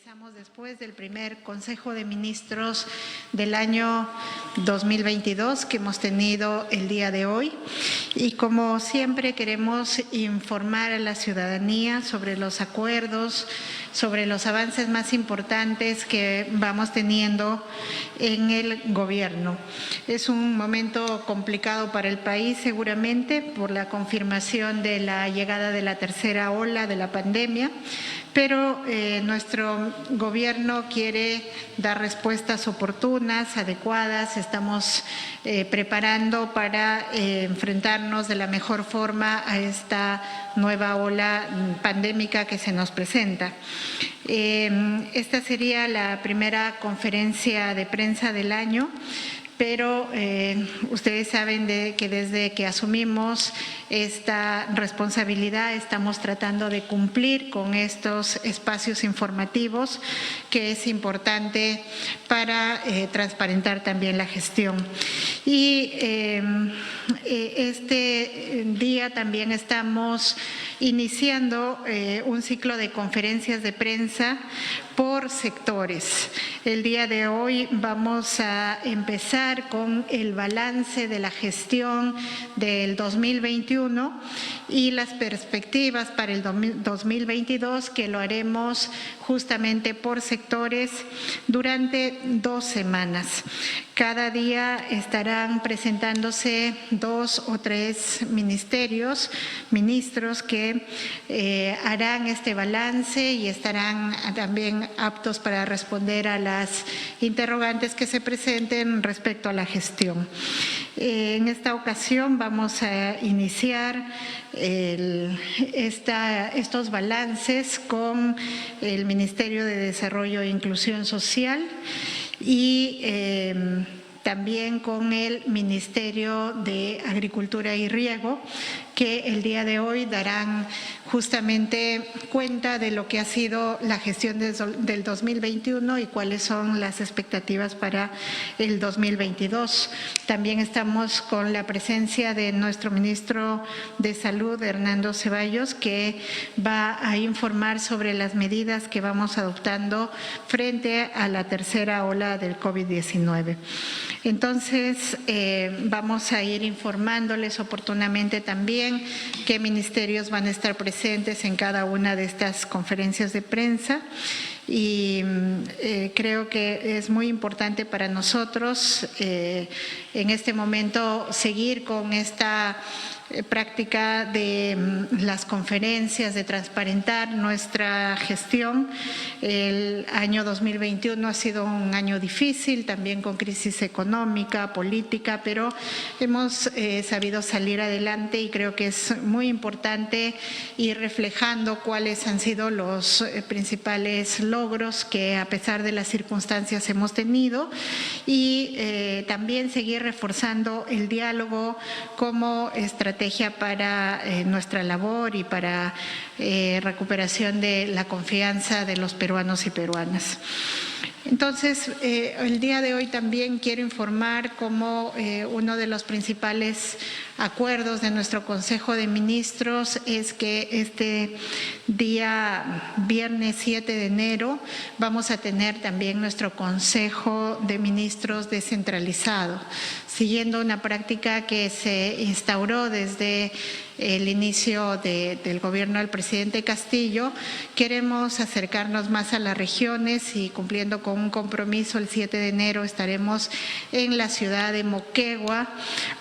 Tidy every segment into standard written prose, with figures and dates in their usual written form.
Estamos después del primer Consejo de Ministros del año 2022 que hemos tenido el día de hoy y como siempre queremos informar a la ciudadanía sobre los acuerdos, sobre los avances más importantes que vamos teniendo en el gobierno. Es un momento complicado para el país seguramente por la confirmación de la llegada de la tercera ola de la pandemia, pero nuestro gobierno quiere dar respuestas oportunas, adecuadas. Estamos preparando para enfrentarnos de la mejor forma a esta nueva ola pandémica que se nos presenta. Esta sería la primera conferencia de prensa del año. Pero ustedes saben que desde que asumimos esta responsabilidad estamos tratando de cumplir con estos espacios informativos que es importante para transparentar también la gestión. Y este día también estamos iniciando un ciclo de conferencias de prensa por sectores. El día de hoy vamos a empezar con el balance de la gestión del 2021 y las perspectivas para el 2022, que lo haremos justamente por sectores durante 2 semanas. Cada día estarán presentándose 2 o 3 ministros que harán este balance y estarán también aptos para responder a las interrogantes que se presenten respecto a la gestión. En esta ocasión vamos a iniciar estos balances con el Ministerio de Desarrollo e Inclusión Social y también con el Ministerio de Agricultura y Riego, que el día de hoy darán justamente cuenta de lo que ha sido la gestión del 2021 y cuáles son las expectativas para el 2022. También estamos con la presencia de nuestro ministro de Salud, Hernando Ceballos, que va a informar sobre las medidas que vamos adoptando frente a la tercera ola del COVID-19. Entonces, vamos a ir informándoles oportunamente también qué ministerios van a estar presentes en cada una de estas conferencias de prensa. Y creo que es muy importante para nosotros en este momento seguir con esta práctica de las conferencias, de transparentar nuestra gestión. El año 2021 ha sido un año difícil, también con crisis económica, política, pero hemos sabido salir adelante y creo que es muy importante ir reflejando cuáles han sido los principales logros que a pesar de las circunstancias hemos tenido y también seguir reforzando el diálogo como estrategia para nuestra labor y para recuperación de la confianza de los peruanos y peruanas. Entonces, el día de hoy también quiero informar cómo uno de los principales acuerdos de nuestro Consejo de Ministros es que este día viernes 7 de enero vamos a tener también nuestro Consejo de Ministros descentralizado, siguiendo una práctica que se instauró desde el inicio del gobierno del presidente Castillo. Queremos acercarnos más a las regiones y cumpliendo con un compromiso, el 7 de enero estaremos en la ciudad de Moquegua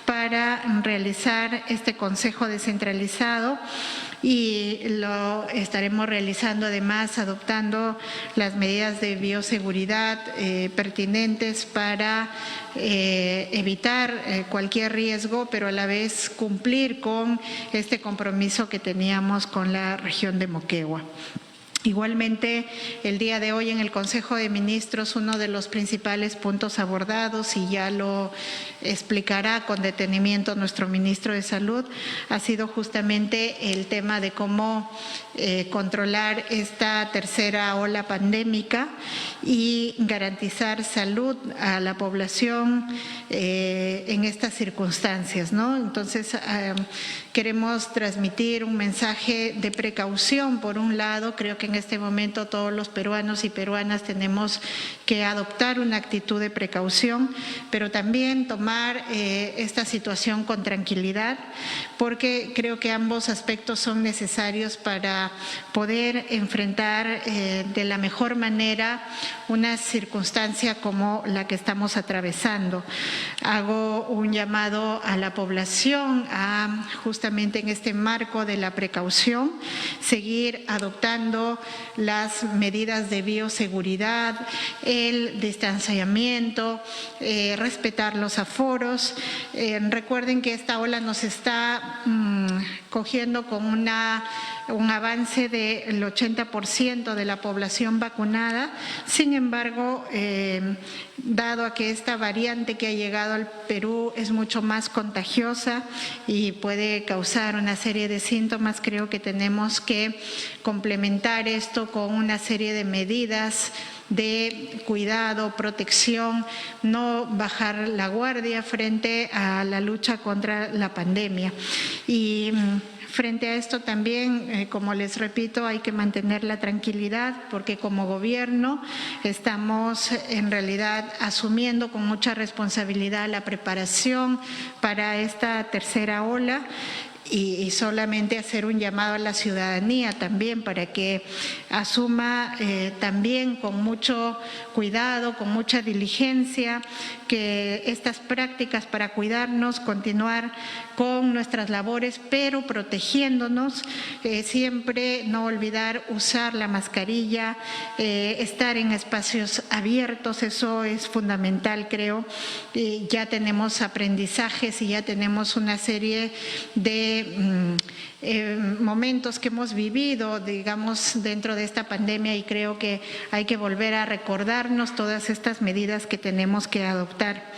para realizar este consejo descentralizado y lo estaremos realizando además adoptando las medidas de bioseguridad pertinentes para evitar cualquier riesgo, pero a la vez cumplir con este compromiso que teníamos con la región de Moquegua. Igualmente, el día de hoy en el Consejo de Ministros, uno de los principales puntos abordados, y ya lo explicará con detenimiento nuestro ministro de Salud, ha sido justamente el tema de cómo controlar esta tercera ola pandémica y garantizar salud a la población en estas circunstancias, ¿no? Entonces, queremos transmitir un mensaje de precaución, por un lado. Creo que en este momento todos los peruanos y peruanas tenemos que adoptar una actitud de precaución, pero también tomar esta situación con tranquilidad, porque creo que ambos aspectos son necesarios para poder enfrentar de la mejor manera una circunstancia como la que estamos atravesando. Hago un llamado a la población a, justamente en este marco de la precaución, seguir adoptando las medidas de bioseguridad, el distanciamiento, respetar los aforos. Recuerden que esta ola nos está cogiendo con un avance del 80% de la población vacunada. Sin embargo, dado a que esta variante que ha llegado al Perú es mucho más contagiosa y puede causar una serie de síntomas, creo que tenemos que complementar esto con una serie de medidas de cuidado, protección, no bajar la guardia frente a la lucha contra la pandemia. Y frente a esto también, como les repito, hay que mantener la tranquilidad, porque como gobierno estamos en realidad asumiendo con mucha responsabilidad la preparación para esta tercera ola. Y solamente hacer un llamado a la ciudadanía también para que asuma también con mucho cuidado, con mucha diligencia, que estas prácticas para cuidarnos, continuar con nuestras labores, pero protegiéndonos, siempre no olvidar usar la mascarilla, estar en espacios abiertos, eso es fundamental, creo. Ya tenemos aprendizajes y ya tenemos una serie de momentos que hemos vivido, digamos, dentro de esta pandemia, y creo que hay que volver a recordarnos todas estas medidas que tenemos que adoptar.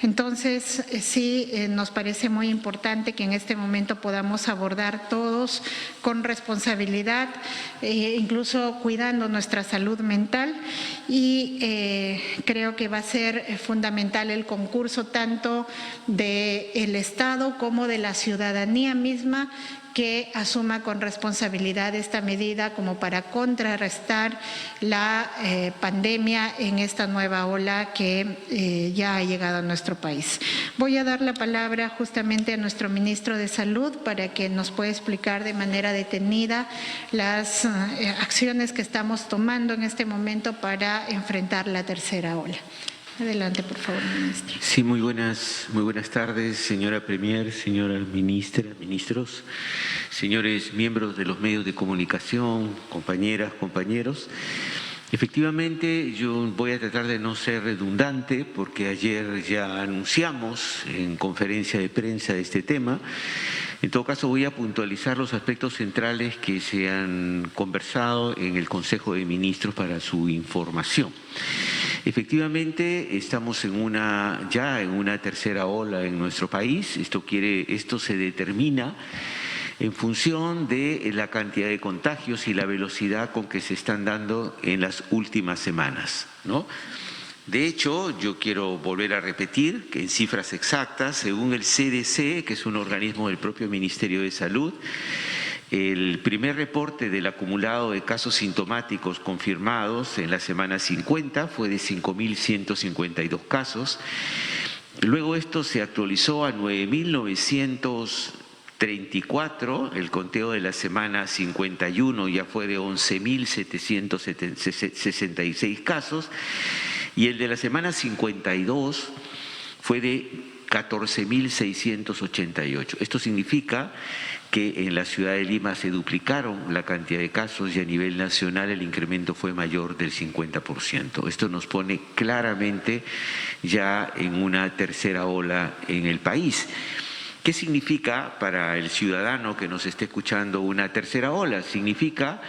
Entonces, sí, nos parece muy importante que en este momento podamos abordar todos con responsabilidad, incluso cuidando nuestra salud mental, y creo que va a ser fundamental el concurso tanto del Estado como de la ciudadanía misma, que asuma con responsabilidad esta medida como para contrarrestar la pandemia en esta nueva ola que ya ha llegado a nuestro país. Voy a dar la palabra justamente a nuestro ministro de Salud para que nos pueda explicar de manera detenida las acciones que estamos tomando en este momento para enfrentar la tercera ola. Adelante, por favor, ministro. Sí, muy buenas tardes, señora Premier, señora ministra, ministros, señores miembros de los medios de comunicación, compañeras, compañeros. Efectivamente, yo voy a tratar de no ser redundante porque ayer ya anunciamos en conferencia de prensa de este tema. En todo caso, voy a puntualizar los aspectos centrales que se han conversado en el Consejo de Ministros para su información. Efectivamente, estamos ya en una tercera ola en nuestro país. Esto se determina en función de la cantidad de contagios y la velocidad con que se están dando en las últimas semanas, ¿no? De hecho, yo quiero volver a repetir que en cifras exactas, según el CDC, que es un organismo del propio Ministerio de Salud, el primer reporte del acumulado de casos sintomáticos confirmados en la semana 50 fue de 5.152 casos. Luego esto se actualizó a 9.934, el conteo de la semana 51 ya fue de 11.766 casos, y el de la semana 52 fue de 14.688. Esto significa que en la ciudad de Lima se duplicaron la cantidad de casos y a nivel nacional el incremento fue mayor del 50%. Esto nos pone claramente ya en una tercera ola en el país. ¿Qué significa para el ciudadano que nos esté escuchando una tercera ola? Significa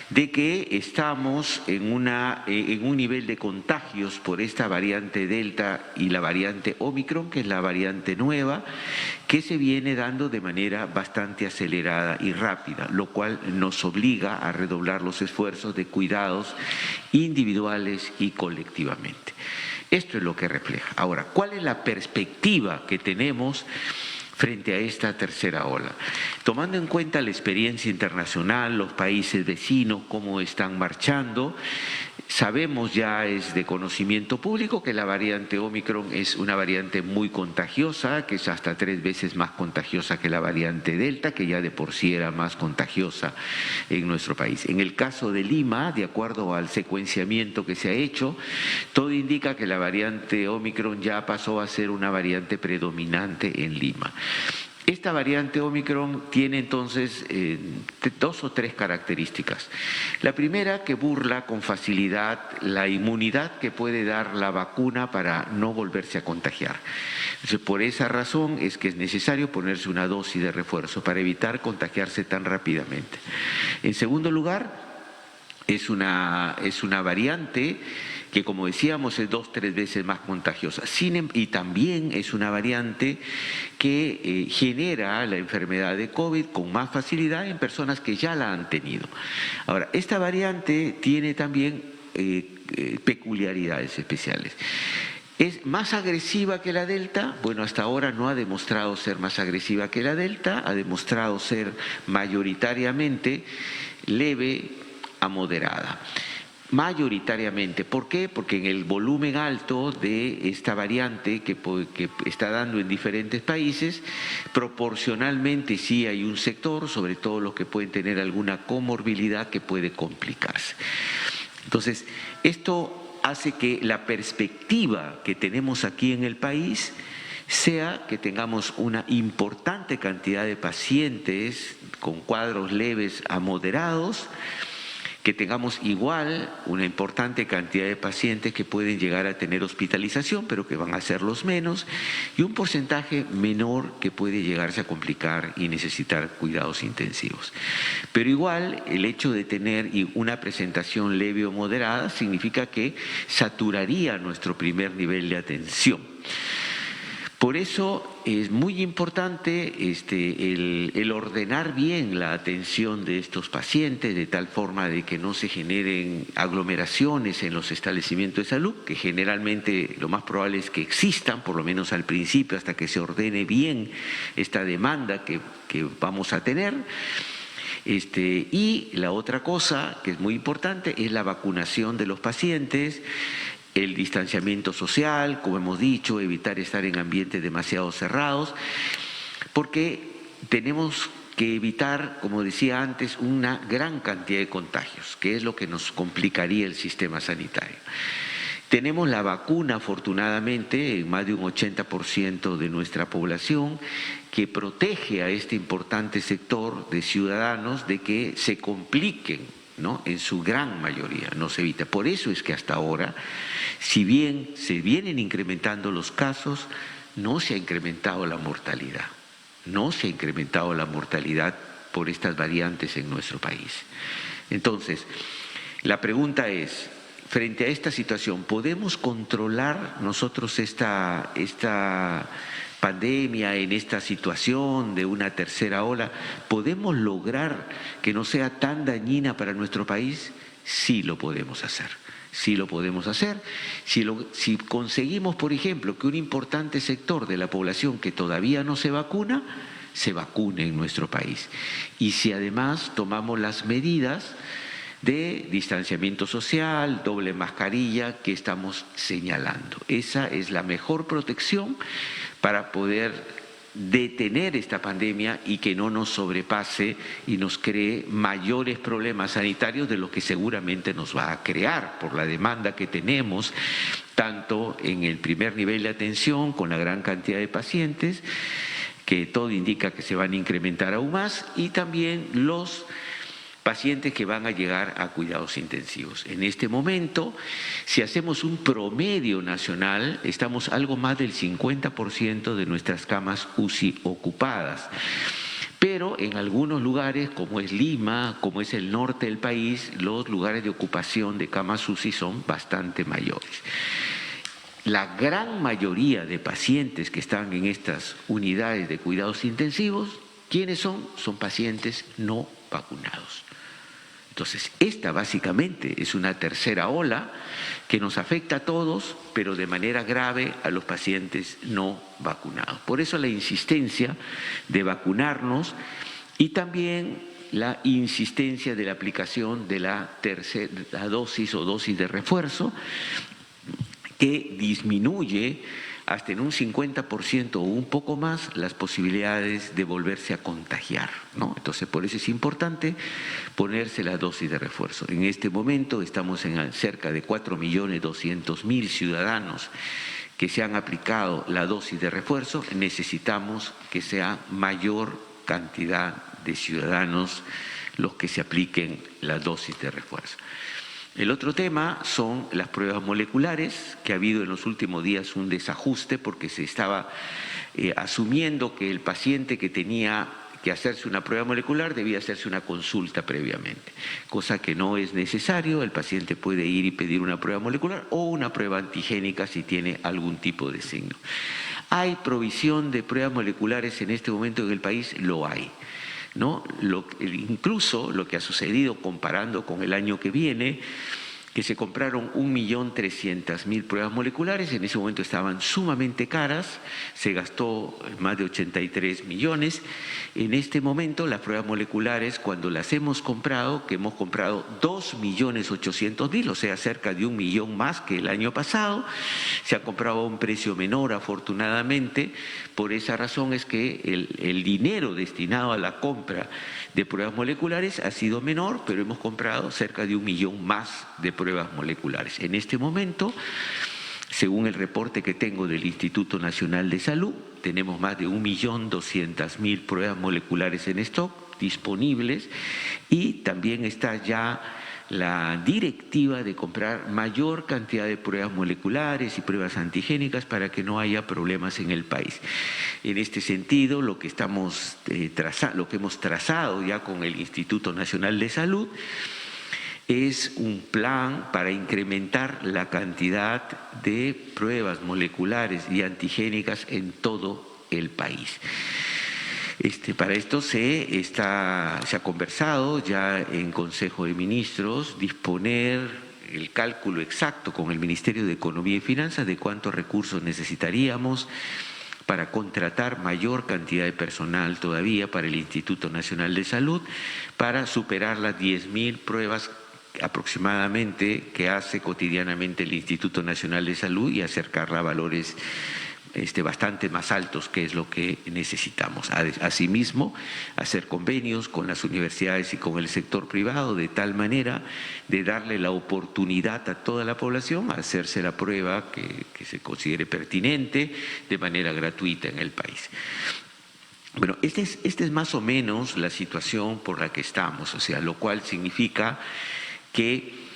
de que estamos en un nivel de contagios por esta variante Delta y la variante Omicron, que es la variante nueva, que se viene dando de manera bastante acelerada y rápida, lo cual nos obliga a redoblar los esfuerzos de cuidados individuales y colectivamente. Esto es lo que refleja. Ahora, ¿cuál es la perspectiva que tenemos frente a esta tercera ola. Tomando en cuenta la experiencia internacional, los países vecinos, cómo están marchando, sabemos ya, es de conocimiento público, que la variante Omicron es una variante muy contagiosa, que es hasta 3 veces más contagiosa que la variante Delta, que ya de por sí era más contagiosa en nuestro país. En el caso de Lima, de acuerdo al secuenciamiento que se ha hecho, todo indica que la variante Omicron ya pasó a ser una variante predominante en Lima. Esta variante Omicron tiene entonces 2 o 3 características. La primera, que burla con facilidad la inmunidad que puede dar la vacuna para no volverse a contagiar. Entonces, por esa razón es que es necesario ponerse una dosis de refuerzo para evitar contagiarse tan rápidamente. En segundo lugar, es una variante que, como decíamos, es 2 o 3 veces más contagiosa. Y también es una variante que genera la enfermedad de COVID con más facilidad en personas que ya la han tenido. Ahora, esta variante tiene también peculiaridades especiales. ¿Es más agresiva que la Delta? Bueno, hasta ahora no ha demostrado ser más agresiva que la Delta, ha demostrado ser mayoritariamente leve a moderada. Mayoritariamente. ¿Por qué? Porque en el volumen alto de esta variante que está dando en diferentes países, proporcionalmente sí hay un sector, sobre todo los que pueden tener alguna comorbilidad, que puede complicarse. Entonces, esto hace que la perspectiva que tenemos aquí en el país sea que tengamos una importante cantidad de pacientes con cuadros leves a moderados, que tengamos igual una importante cantidad de pacientes que pueden llegar a tener hospitalización, pero que van a ser los menos, y un porcentaje menor que puede llegarse a complicar y necesitar cuidados intensivos. Pero igual, el hecho de tener una presentación leve o moderada significa que saturaría nuestro primer nivel de atención. Por eso es muy importante el ordenar bien la atención de estos pacientes, de tal forma de que no se generen aglomeraciones en los establecimientos de salud, que generalmente lo más probable es que existan, por lo menos al principio, hasta que se ordene bien esta demanda que vamos a tener. Y la otra cosa que es muy importante es la vacunación de los pacientes, el distanciamiento social, como hemos dicho, evitar estar en ambientes demasiado cerrados, porque tenemos que evitar, como decía antes, una gran cantidad de contagios, que es lo que nos complicaría el sistema sanitario. Tenemos la vacuna, afortunadamente, en más de un 80% de nuestra población, que protege a este importante sector de ciudadanos de que se compliquen, ¿no? En su gran mayoría nos evita. Por eso es que hasta ahora, si bien se vienen incrementando los casos, no se ha incrementado la mortalidad. No se ha incrementado la mortalidad por estas variantes en nuestro país. Entonces, la pregunta es, frente a esta situación, ¿podemos controlar nosotros esta pandemia, en esta situación de una tercera ola? ¿Podemos lograr que no sea tan dañina para nuestro país? Sí lo podemos hacer. Sí lo podemos hacer. Si conseguimos, por ejemplo, que un importante sector de la población que todavía no se vacuna, se vacune en nuestro país. Y si además tomamos las medidas de distanciamiento social, doble mascarilla que estamos señalando. Esa es la mejor protección para poder detener esta pandemia y que no nos sobrepase y nos cree mayores problemas sanitarios de los que seguramente nos va a crear por la demanda que tenemos, tanto en el primer nivel de atención con la gran cantidad de pacientes, que todo indica que se van a incrementar aún más, y también los pacientes que van a llegar a cuidados intensivos. En este momento, si hacemos un promedio nacional, estamos algo más del 50% de nuestras camas UCI ocupadas. Pero en algunos lugares, como es Lima, como es el norte del país, los lugares de ocupación de camas UCI son bastante mayores. La gran mayoría de pacientes que están en estas unidades de cuidados intensivos, ¿quiénes son? Son pacientes no vacunados. Entonces, esta básicamente es una tercera ola que nos afecta a todos, pero de manera grave a los pacientes no vacunados. Por eso la insistencia de vacunarnos y también la insistencia de la aplicación de la tercera dosis o dosis de refuerzo, que disminuye hasta en un 50% o un poco más las posibilidades de volverse a contagiar, ¿no? Entonces, por eso es importante ponerse la dosis de refuerzo. En este momento estamos en cerca de 4.200.000 ciudadanos que se han aplicado la dosis de refuerzo. Necesitamos que sea mayor cantidad de ciudadanos los que se apliquen la dosis de refuerzo. El otro tema son las pruebas moleculares, que ha habido en los últimos días un desajuste porque se estaba asumiendo que el paciente que tenía que hacerse una prueba molecular debía hacerse una consulta previamente, cosa que no es necesario. El paciente puede ir y pedir una prueba molecular o una prueba antigénica si tiene algún tipo de signo. ¿Hay provisión de pruebas moleculares en este momento en el país? Lo hay, ¿no? Incluso lo que ha sucedido comparando con el año que viene, que se compraron 1.300.000 pruebas moleculares, en ese momento estaban sumamente caras, se gastó más de 83 millones. En este momento las pruebas moleculares, cuando las hemos comprado, que hemos comprado 2.800.000, o sea, cerca de 1 millón más que el año pasado, se ha comprado a un precio menor afortunadamente. Por esa razón es que el dinero destinado a la compra de pruebas moleculares ha sido menor, pero hemos comprado cerca de 1 millón más de pruebas moleculares. En este momento, según el reporte que tengo del Instituto Nacional de Salud, tenemos más de 1.200.000 pruebas moleculares en stock disponibles, y también está ya la directiva de comprar mayor cantidad de pruebas moleculares y pruebas antigénicas para que no haya problemas en el país. En este sentido, lo que hemos trazado ya con el Instituto Nacional de Salud es un plan para incrementar la cantidad de pruebas moleculares y antigénicas en todo el país. Para esto se ha conversado ya en Consejo de Ministros, disponer el cálculo exacto con el Ministerio de Economía y Finanzas de cuántos recursos necesitaríamos para contratar mayor cantidad de personal todavía para el Instituto Nacional de Salud, para superar las 10.000 pruebas aproximadamente que hace cotidianamente el Instituto Nacional de Salud y acercarla a valores bastante más altos, que es lo que necesitamos. Asimismo, hacer convenios con las universidades y con el sector privado de tal manera de darle la oportunidad a toda la población a hacerse la prueba que se considere pertinente de manera gratuita en el país. Bueno, esta es más o menos la situación por la que estamos, o sea, lo cual significa que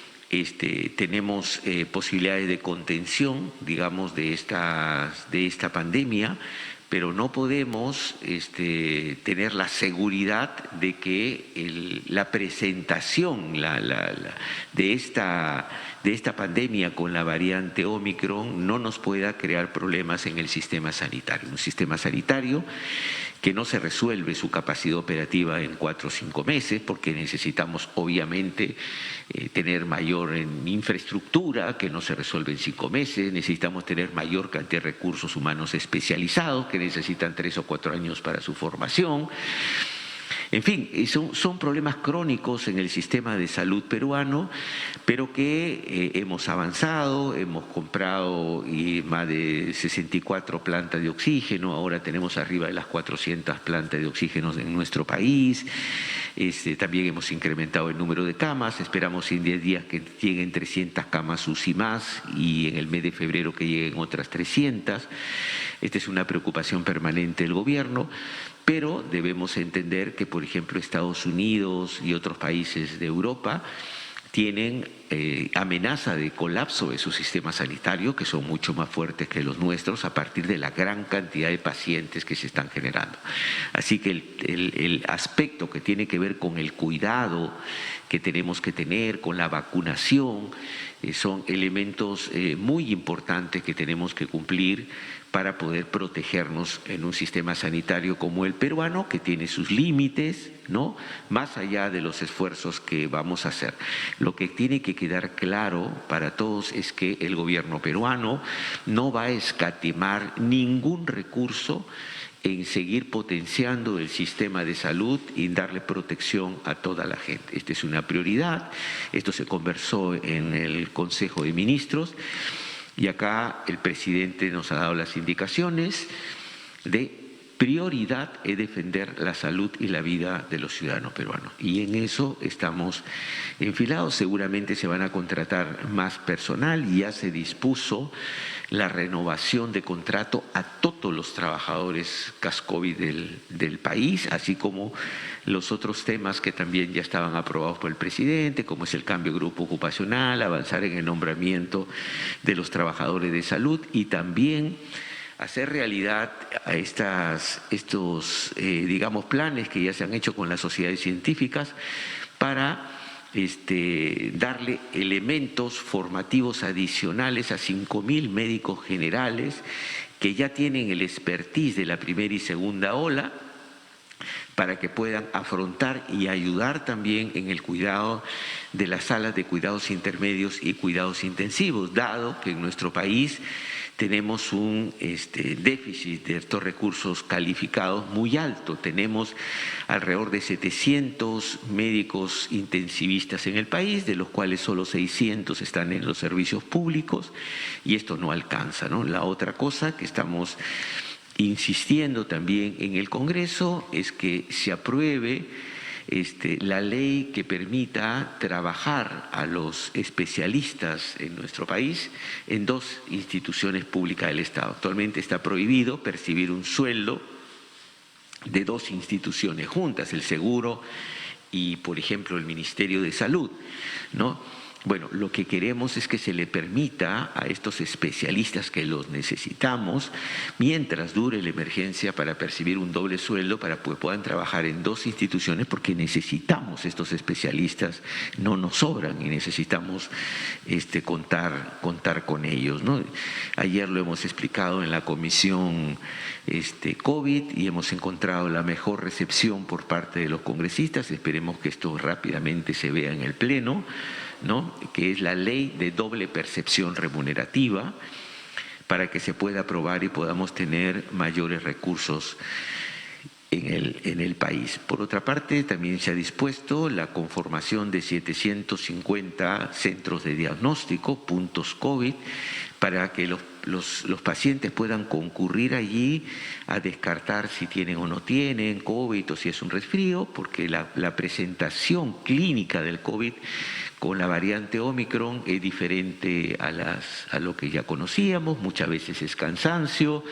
tenemos posibilidades de contención, digamos, de esta pandemia, pero no podemos tener la seguridad de que la presentación de esta pandemia con la variante Ómicron no nos pueda crear problemas en el sistema sanitario. Un sistema sanitario que no se resuelve su capacidad operativa en 4 o 5 meses, porque necesitamos obviamente tener mayor infraestructura, que no se resuelve en 5 meses, necesitamos tener mayor cantidad de recursos humanos especializados, que necesitan 3 o 4 años para su formación. En fin, son problemas crónicos en el sistema de salud peruano, pero que hemos avanzado, hemos comprado más de 64 plantas de oxígeno, ahora tenemos arriba de las 400 plantas de oxígeno en nuestro país. También hemos incrementado el número de camas, esperamos en 10 días que lleguen 300 camas UCI más y en el mes de febrero que lleguen otras 300. Esta es una preocupación permanente del gobierno, pero debemos entender que, por ejemplo, Estados Unidos y otros países de Europa tienen amenaza de colapso de su sistema sanitario, que son mucho más fuertes que los nuestros a partir de la gran cantidad de pacientes que se están generando. Así que el aspecto que tiene que ver con el cuidado que tenemos que tener, con la vacunación, son elementos muy importantes que tenemos que cumplir para poder protegernos en un sistema sanitario como el peruano, que tiene sus límites, ¿no? Más allá de los esfuerzos que vamos a hacer. Lo que tiene que quedar claro para todos es que el gobierno peruano no va a escatimar ningún recurso en seguir potenciando el sistema de salud y darle protección a toda la gente. Esta es una prioridad, esto se conversó en el Consejo de Ministros y acá el presidente nos ha dado las indicaciones de prioridad es defender la salud y la vida de los ciudadanos peruanos. Y en eso estamos enfilados. Seguramente se van a contratar más personal y ya se dispuso la renovación de contrato a todos los trabajadores CASCOVID del país, así como los otros temas que también ya estaban aprobados por el presidente, como es el cambio de grupo ocupacional, avanzar en el nombramiento de los trabajadores de salud y también hacer realidad a estos digamos, planes que ya se han hecho con las sociedades científicas para darle elementos formativos adicionales a 5.000 médicos generales que ya tienen el expertise de la primera y segunda ola, para que puedan afrontar y ayudar también en el cuidado de las salas de cuidados intermedios y cuidados intensivos, dado que en nuestro país tenemos un déficit de estos recursos calificados muy alto. Tenemos alrededor de 700 médicos intensivistas en el país, de los cuales solo 600 están en los servicios públicos, y esto no alcanza, ¿no? La otra cosa que estamos insistiendo también en el Congreso es que se apruebe la ley que permita trabajar a los especialistas en nuestro país en 2 instituciones públicas del Estado. Actualmente está prohibido percibir un sueldo de 2 instituciones juntas, el Seguro y, por ejemplo, el Ministerio de Salud, ¿no? Bueno, lo que queremos es que se le permita a estos especialistas que los necesitamos, mientras dure la emergencia, para percibir un doble sueldo, para que puedan trabajar en 2 instituciones, porque necesitamos estos especialistas, no nos sobran y necesitamos contar con ellos, ¿no? Ayer lo hemos explicado en la comisión COVID y hemos encontrado la mejor recepción por parte de los congresistas. Esperemos que esto rápidamente se vea en el Pleno, ¿no? Que es la ley de doble percepción remunerativa, para que se pueda aprobar y podamos tener mayores recursos en el país. Por otra parte, también se ha dispuesto la conformación de 750 centros de diagnóstico, puntos COVID, para que los pacientes puedan concurrir allí a descartar si tienen o no tienen COVID o si es un resfrío, porque la presentación clínica del COVID con la variante Omicron es diferente a lo que ya conocíamos. Muchas veces es cansancio,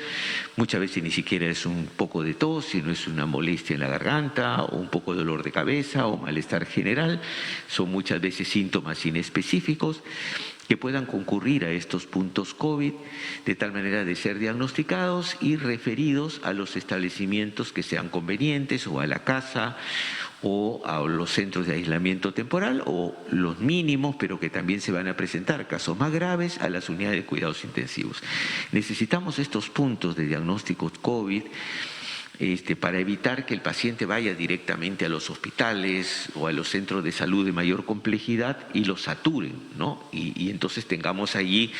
muchas veces ni siquiera es un poco de tos, sino es una molestia en la garganta o un poco de dolor de cabeza o malestar general. Son muchas veces síntomas inespecíficos que puedan concurrir a estos puntos COVID de tal manera de ser diagnosticados y referidos a los establecimientos que sean convenientes, o a la casa o a los centros de aislamiento temporal, o los mínimos, pero que también se van a presentar casos más graves, a las unidades de cuidados intensivos. Necesitamos estos puntos de diagnóstico COVID para evitar que el paciente vaya directamente a los hospitales o a los centros de salud de mayor complejidad y los saturen, ¿no? Y entonces tengamos allí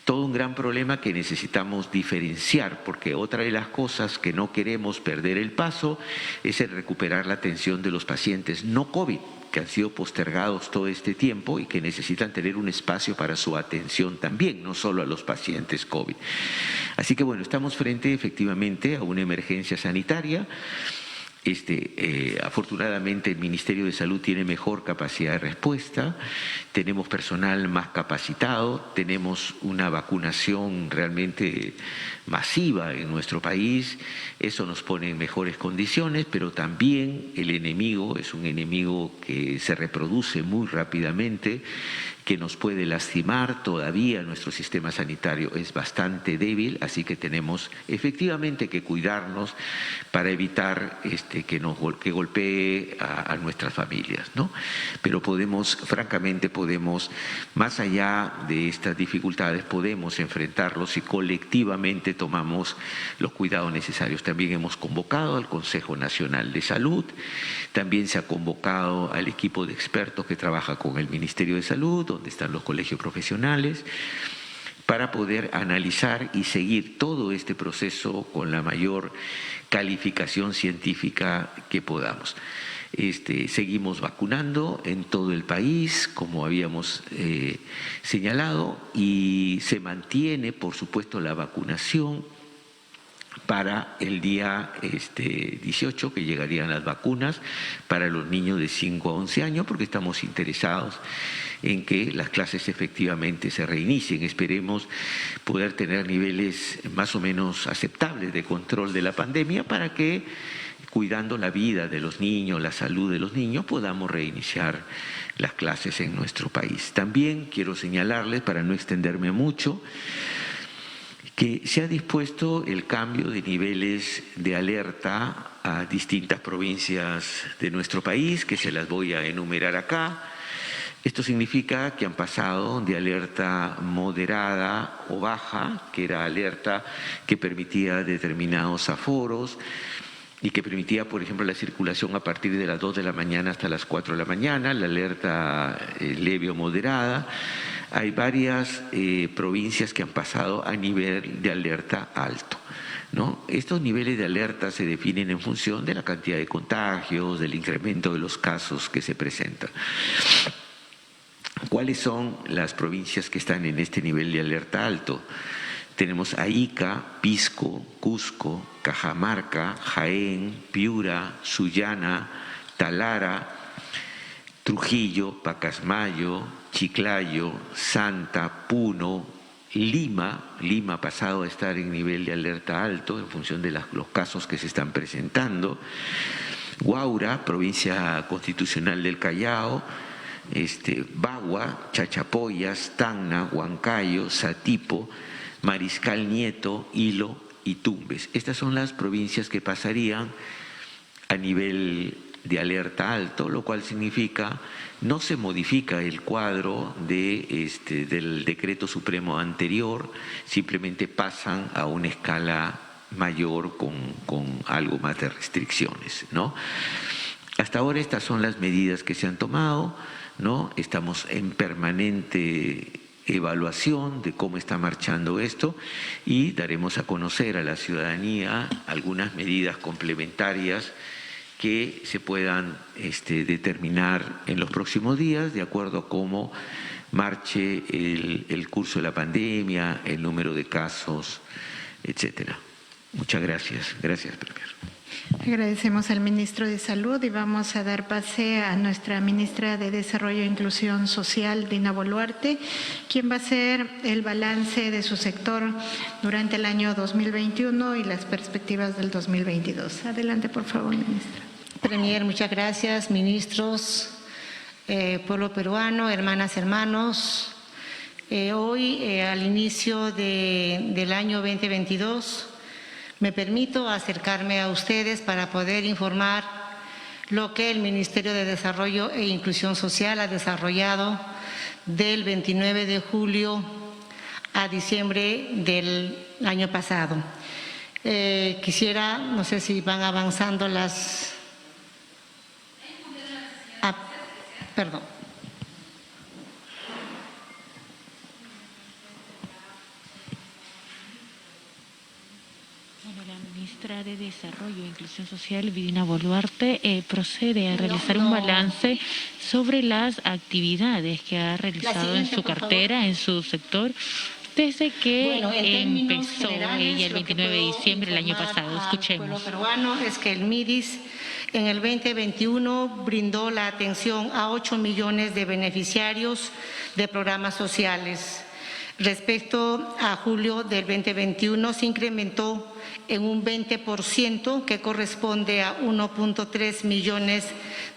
todo un gran problema que necesitamos diferenciar, porque otra de las cosas que no queremos perder el paso es el recuperar la atención de los pacientes no COVID, que han sido postergados todo este tiempo y que necesitan tener un espacio para su atención también, no solo a los pacientes COVID. Así que bueno, estamos frente efectivamente a una emergencia sanitaria. Afortunadamente el Ministerio de Salud tiene mejor capacidad de respuesta, tenemos personal más capacitado, tenemos una vacunación realmente masiva en nuestro país, eso nos pone en mejores condiciones, pero también el enemigo es un enemigo que se reproduce muy rápidamente, que nos puede lastimar. Todavía nuestro sistema sanitario es bastante débil, así que tenemos efectivamente que cuidarnos para evitar que golpee a nuestras familias, ¿no? Pero francamente podemos, más allá de estas dificultades, podemos enfrentarlos si colectivamente tomamos los cuidados necesarios. También hemos convocado al Consejo Nacional de Salud, también se ha convocado al equipo de expertos que trabaja con el Ministerio de Salud, donde están los colegios profesionales, para poder analizar y seguir todo este proceso con la mayor calificación científica que podamos. Seguimos vacunando en todo el país, como habíamos señalado, y se mantiene, por supuesto, la vacunación para el día 18, que llegarían las vacunas para los niños de 5 a 11 años, porque estamos interesados en que las clases efectivamente se reinicien. Esperemos poder tener niveles más o menos aceptables de control de la pandemia para que, cuidando la vida de los niños, la salud de los niños, podamos reiniciar las clases en nuestro país. También quiero señalarles, para no extenderme mucho, que se ha dispuesto el cambio de niveles de alerta a distintas provincias de nuestro país, que se las voy a enumerar acá. Esto significa que han pasado de alerta moderada o baja, que era alerta que permitía determinados aforos y que permitía, por ejemplo, la circulación a partir de las 2 de la mañana hasta las 4 de la mañana, la alerta leve o moderada. Hay varias provincias que han pasado a nivel de alerta alto, ¿no? Estos niveles de alerta se definen en función de la cantidad de contagios, del incremento de los casos que se presentan. ¿Cuáles son las provincias que están en este nivel de alerta alto? Tenemos a Ica, Pisco, Cusco, Cajamarca, Jaén, Piura, Sullana, Talara, Trujillo, Pacasmayo, Chiclayo, Santa, Puno, Lima. Lima ha pasado a estar en nivel de alerta alto en función de los casos que se están presentando. Huaura, provincia constitucional del Callao, Bagua, Chachapoyas, Tacna, Huancayo, Satipo, Mariscal Nieto, Hilo y Tumbes. Estas son las provincias que pasarían a nivel de alerta alto, lo cual significa no se modifica el cuadro del decreto supremo anterior, simplemente pasan a una escala mayor con algo más de restricciones, ¿no? Hasta ahora estas son las medidas que se han tomado, ¿no? Estamos en permanente evaluación de cómo está marchando esto y daremos a conocer a la ciudadanía algunas medidas complementarias que se puedan determinar en los próximos días de acuerdo a cómo marche el curso de la pandemia, el número de casos, etcétera. Muchas gracias. Gracias, Premier. Agradecemos al ministro de Salud y vamos a dar pase a nuestra ministra de Desarrollo e Inclusión Social, Dina Boluarte, quien va a hacer el balance de su sector durante el año 2021 y las perspectivas del 2022. Adelante, por favor, ministra. Premier, muchas gracias. Ministros, pueblo peruano, hermanas, hermanos. Hoy, al inicio del año 2022, me permito acercarme a ustedes para poder informar lo que el Ministerio de Desarrollo e Inclusión Social ha desarrollado del 29 de julio a diciembre del año pasado. Quisiera, no sé si van avanzando las… perdón. La ministra de Desarrollo e Inclusión Social, Dina Boluarte, procede a realizar un balance sobre las actividades que ha realizado en su cartera, en su sector, desde que empezó ella el 29 de diciembre del año pasado. Escuchemos. El pueblo peruano es que el MIDIS en el 2021 brindó la atención a 8 millones de beneficiarios de programas sociales. Respecto a julio del 2021 se incrementó en un 20%, que corresponde a 1.3 millones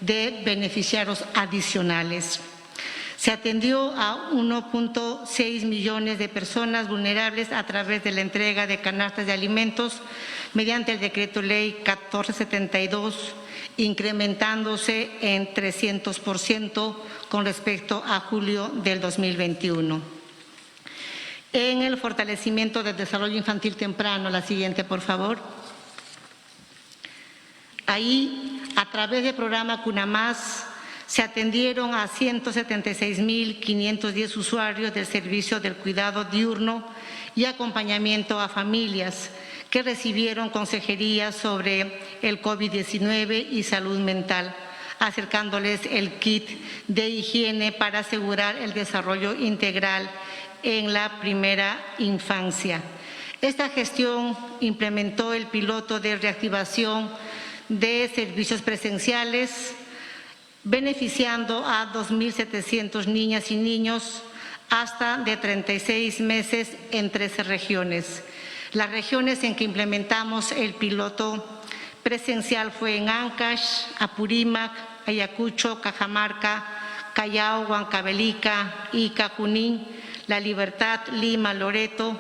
de beneficiarios adicionales. Se atendió a 1.6 millones de personas vulnerables a través de la entrega de canastas de alimentos mediante el Decreto Ley 1472, incrementándose en 300% con respecto a julio del 2021. En el fortalecimiento del desarrollo infantil temprano, la siguiente, por favor. Ahí, a través del programa CUNAMás, se atendieron a 176.510 usuarios del servicio del cuidado diurno y acompañamiento a familias que recibieron consejería sobre el COVID-19 y salud mental, acercándoles el kit de higiene para asegurar el desarrollo integral en la primera infancia. Esta gestión implementó el piloto de reactivación de servicios presenciales, beneficiando a 2.700 niñas y niños hasta de 36 meses en 13 regiones. Las regiones en que implementamos el piloto presencial fue en Ancash, Apurímac, Ayacucho, Cajamarca, Callao, Huancavelica, Ica, Junín, La Libertad, Lima, Loreto,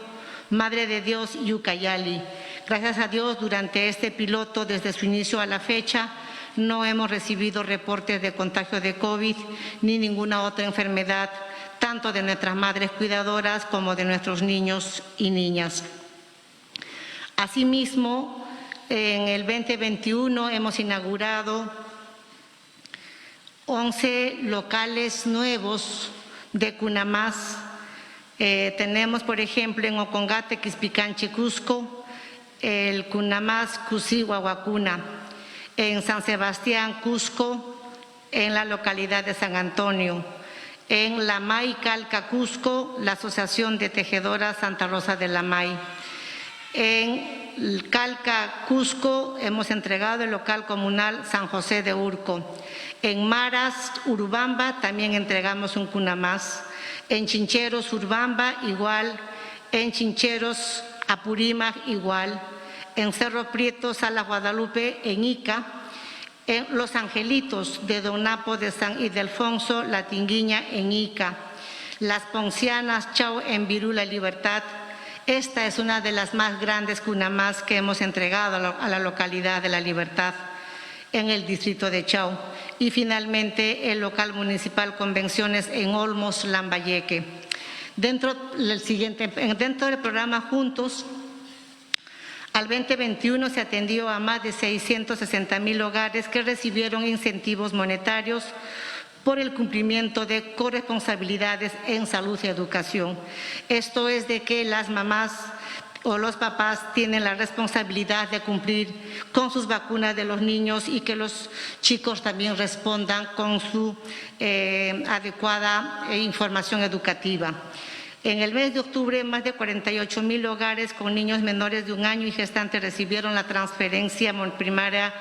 Madre de Dios y Ucayali. Gracias a Dios, durante este piloto, desde su inicio a la fecha, no hemos recibido reportes de contagio de COVID ni ninguna otra enfermedad, tanto de nuestras madres cuidadoras como de nuestros niños y niñas. Asimismo, en el 2021 hemos inaugurado 11 locales nuevos de CUNAMás. Tenemos, por ejemplo, en Ocongate, Quispicanchi, Cusco, el CUNAMás Cusi-Huahuacuna, en San Sebastián, Cusco, en la localidad de San Antonio, en Lamay, Calca, Cusco, la Asociación de Tejedoras Santa Rosa de Lamay. En Calca, Cusco, hemos entregado el local comunal San José de Urco. En Maras, Urubamba, también entregamos un CUNAMás. En Chincheros, Urbamba, igual. En Chincheros, Apurímac, igual. En Cerro Prieto, Sala Guadalupe, en Ica. En Los Angelitos de Donapo de San Ildefonso, La Tinguiña, en Ica. Las Poncianas, Chau, en Virú, La Libertad. Esta es una de las más grandes CUNAMás que hemos entregado a la localidad de La Libertad, en el distrito de Chau. Y finalmente el local municipal Convenciones en Olmos, Lambayeque. Dentro del programa Juntos, al 2021 se atendió a más de 660.000 hogares que recibieron incentivos monetarios por el cumplimiento de corresponsabilidades en salud y educación. Esto es de que las mamás o los papás tienen la responsabilidad de cumplir con sus vacunas de los niños y que los chicos también respondan con su adecuada información educativa. En el mes de octubre, más de 48.000 hogares con niños menores de 1 año y gestantes recibieron la transferencia primaria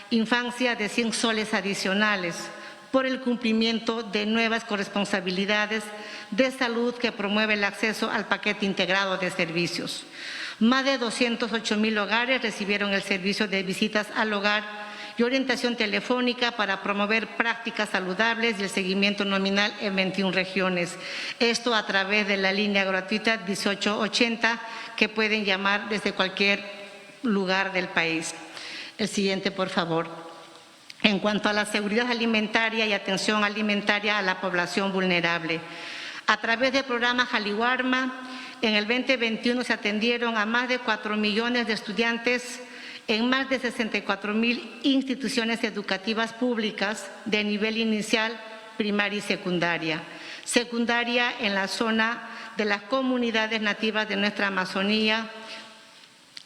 infancia de 100 soles adicionales por el cumplimiento de nuevas corresponsabilidades de salud que promueve el acceso al paquete integrado de servicios. Más de 208.000 hogares recibieron el servicio de visitas al hogar y orientación telefónica para promover prácticas saludables y el seguimiento nominal en 21 regiones. Esto a través de la línea gratuita 1880 que pueden llamar desde cualquier lugar del país. El siguiente, por favor. En cuanto a la seguridad alimentaria y atención alimentaria a la población vulnerable, a través del programa Jaliwarma, en el 2021 se atendieron a más de 4 millones de estudiantes en más de 64.000 instituciones educativas públicas de nivel inicial, primaria y secundaria. Secundaria en la zona de las comunidades nativas de nuestra Amazonía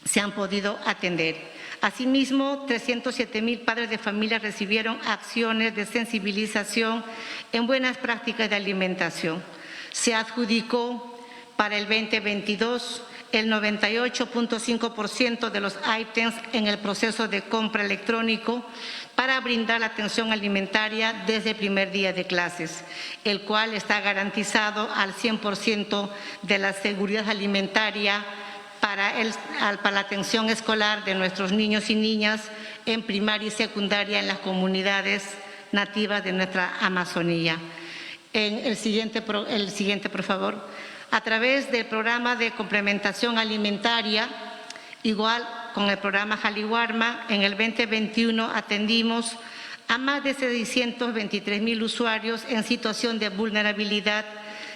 se han podido atender. Asimismo, 307.000 padres de familia recibieron acciones de sensibilización en buenas prácticas de alimentación. Se adjudicó para el 2022 el 98.5% de los ítems en el proceso de compra electrónico para brindar la atención alimentaria desde el primer día de clases, el cual está garantizado al 100% de la seguridad alimentaria para la atención escolar de nuestros niños y niñas en primaria y secundaria en las comunidades nativas de nuestra Amazonía. el siguiente, por favor. A través del programa de complementación alimentaria, igual con el programa Jaliwarma, en el 2021 atendimos a más de 623,000 usuarios en situación de vulnerabilidad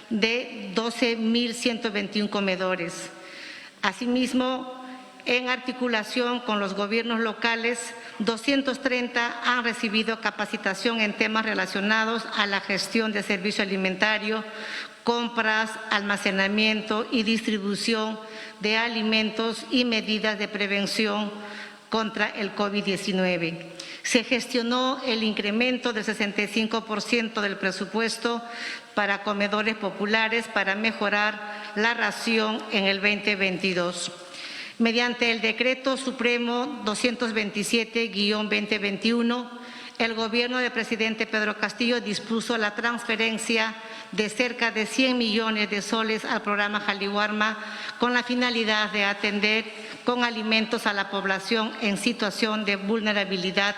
de 12,121 comedores. Asimismo, en articulación con los gobiernos locales, 230 han recibido capacitación en temas relacionados a la gestión de servicio alimentario, compras, almacenamiento y distribución de alimentos y medidas de prevención contra el COVID-19. Se gestionó el incremento del 65% del presupuesto para comedores populares para mejorar la ración en el 2022. Mediante el Decreto Supremo 227-2021, el gobierno del presidente Pedro Castillo dispuso la transferencia de cerca de 100 millones de soles al programa Jaliwarma con la finalidad de atender con alimentos a la población en situación de vulnerabilidad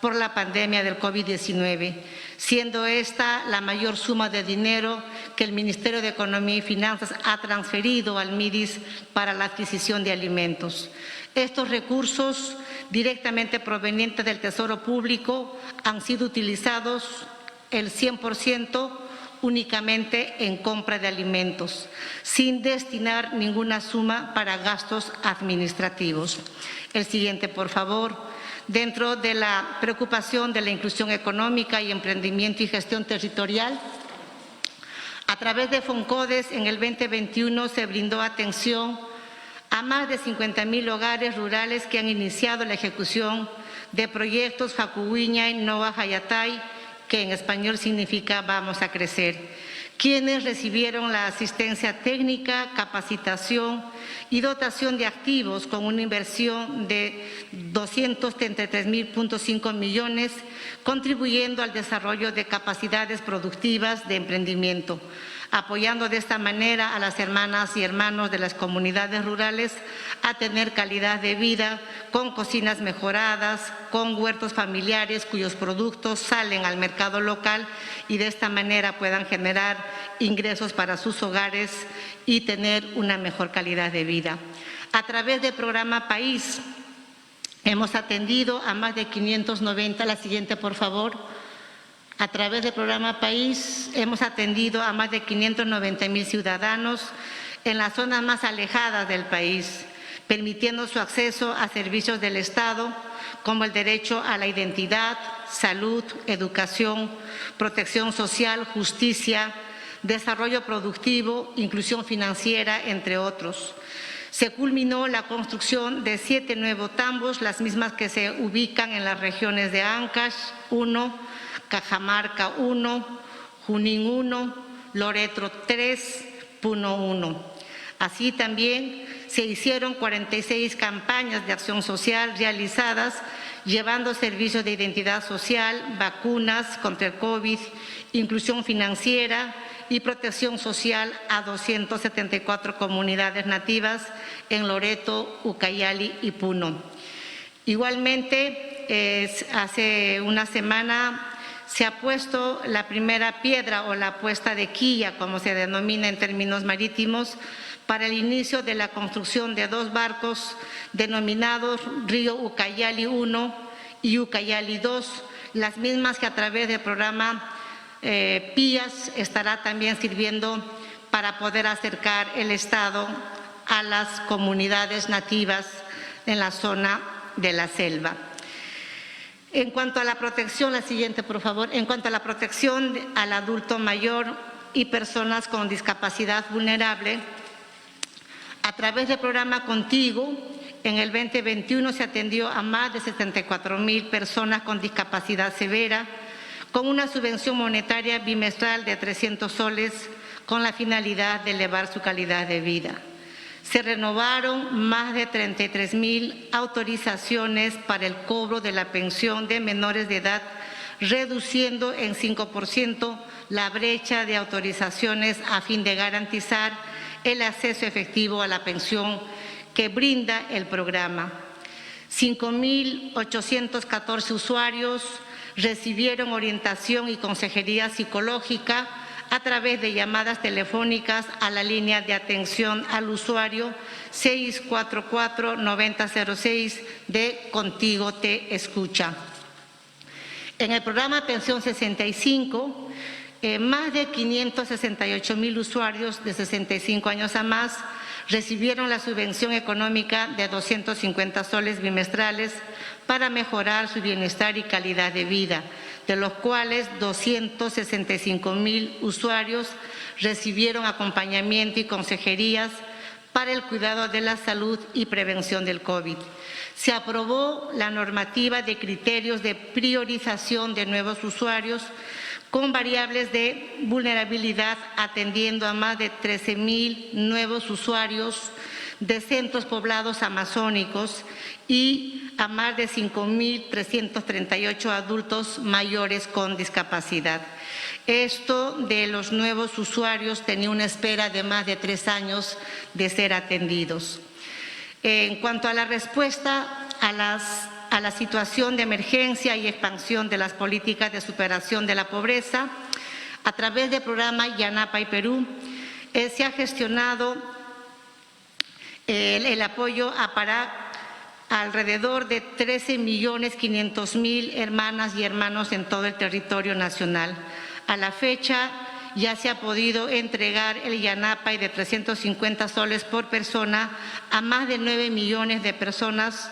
por la pandemia del COVID-19, siendo esta la mayor suma de dinero que el Ministerio de Economía y Finanzas ha transferido al MIDIS para la adquisición de alimentos. Estos recursos directamente provenientes del Tesoro Público han sido utilizados el 100% únicamente en compra de alimentos, sin destinar ninguna suma para gastos administrativos. El siguiente, por favor. Dentro de la preocupación de la inclusión económica y emprendimiento y gestión territorial, a través de FONCODES en el 2021 se brindó atención a más de 50,000 hogares rurales que han iniciado la ejecución de proyectos Hakuwiñay Noa Hayatay, que en español significa Vamos a Crecer, quienes recibieron la asistencia técnica, capacitación y dotación de activos con una inversión de 233,5 millones, contribuyendo al desarrollo de capacidades productivas de emprendimiento, apoyando de esta manera a las hermanas y hermanos de las comunidades rurales a tener calidad de vida con cocinas mejoradas, con huertos familiares cuyos productos salen al mercado local y de esta manera puedan generar ingresos para sus hogares y tener una mejor calidad de vida. A través del programa País hemos atendido a más de 590, la siguiente por favor. A través del programa País hemos atendido a más de 590,000 ciudadanos en las zonas más alejadas del país, permitiendo su acceso a servicios del Estado como el derecho a la identidad, salud, educación, protección social, justicia, desarrollo productivo, inclusión financiera, entre otros. Se culminó la construcción de 7 nuevos tambos, las mismas que se ubican en las regiones de Ancash 1, Cajamarca 1, Junín 1, Loreto 3, Puno 1. Así también se hicieron 46 campañas de acción social realizadas, llevando servicios de identidad social, vacunas contra el COVID, inclusión financiera y protección social a 274 comunidades nativas en Loreto, Ucayali y Puno. Igualmente, hace una semana se ha puesto la primera piedra o la puesta de quilla, como se denomina en términos marítimos, para el inicio de la construcción de 2 barcos denominados Río Ucayali 1 y Ucayali 2, las mismas que a través del programa PIAS estará también sirviendo para poder acercar el Estado a las comunidades nativas en la zona de la selva. En cuanto a la protección, la siguiente por favor, en cuanto a la protección al adulto mayor y personas con discapacidad vulnerable, a través del programa Contigo, en el 2021 se atendió a más de 74,000 personas con discapacidad severa, con una subvención monetaria bimestral de 300 soles, con la finalidad de elevar su calidad de vida. Se renovaron más de 33,000 autorizaciones para el cobro de la pensión de menores de edad, reduciendo en 5% la brecha de autorizaciones a fin de garantizar el acceso efectivo a la pensión que brinda el programa. 5,814 usuarios recibieron orientación y consejería psicológica a través de llamadas telefónicas a la línea de atención al usuario 644-9006 de Contigo Te Escucha. En el programa Pensión 65, más de 568,000 usuarios de 65 años a más recibieron la subvención económica de 250 soles bimestrales para mejorar su bienestar y calidad de vida, de los cuales 265,000 usuarios recibieron acompañamiento y consejerías para el cuidado de la salud y prevención del COVID. Se aprobó la normativa de criterios de priorización de nuevos usuarios con variables de vulnerabilidad, atendiendo a más de 13,000 nuevos usuarios de centros poblados amazónicos y a más de 5,338 adultos mayores con discapacidad. Esto de los nuevos usuarios tenía una espera de más de 3 años de ser atendidos. En cuanto a la respuesta a la situación de emergencia y expansión de las políticas de superación de la pobreza, a través del programa Yanapay Perú, se ha gestionado el apoyo para alrededor de 13,500,000 hermanas y hermanos en todo el territorio nacional. A la fecha ya se ha podido entregar el Yanapay de 350 soles por persona a más de 9 millones de personas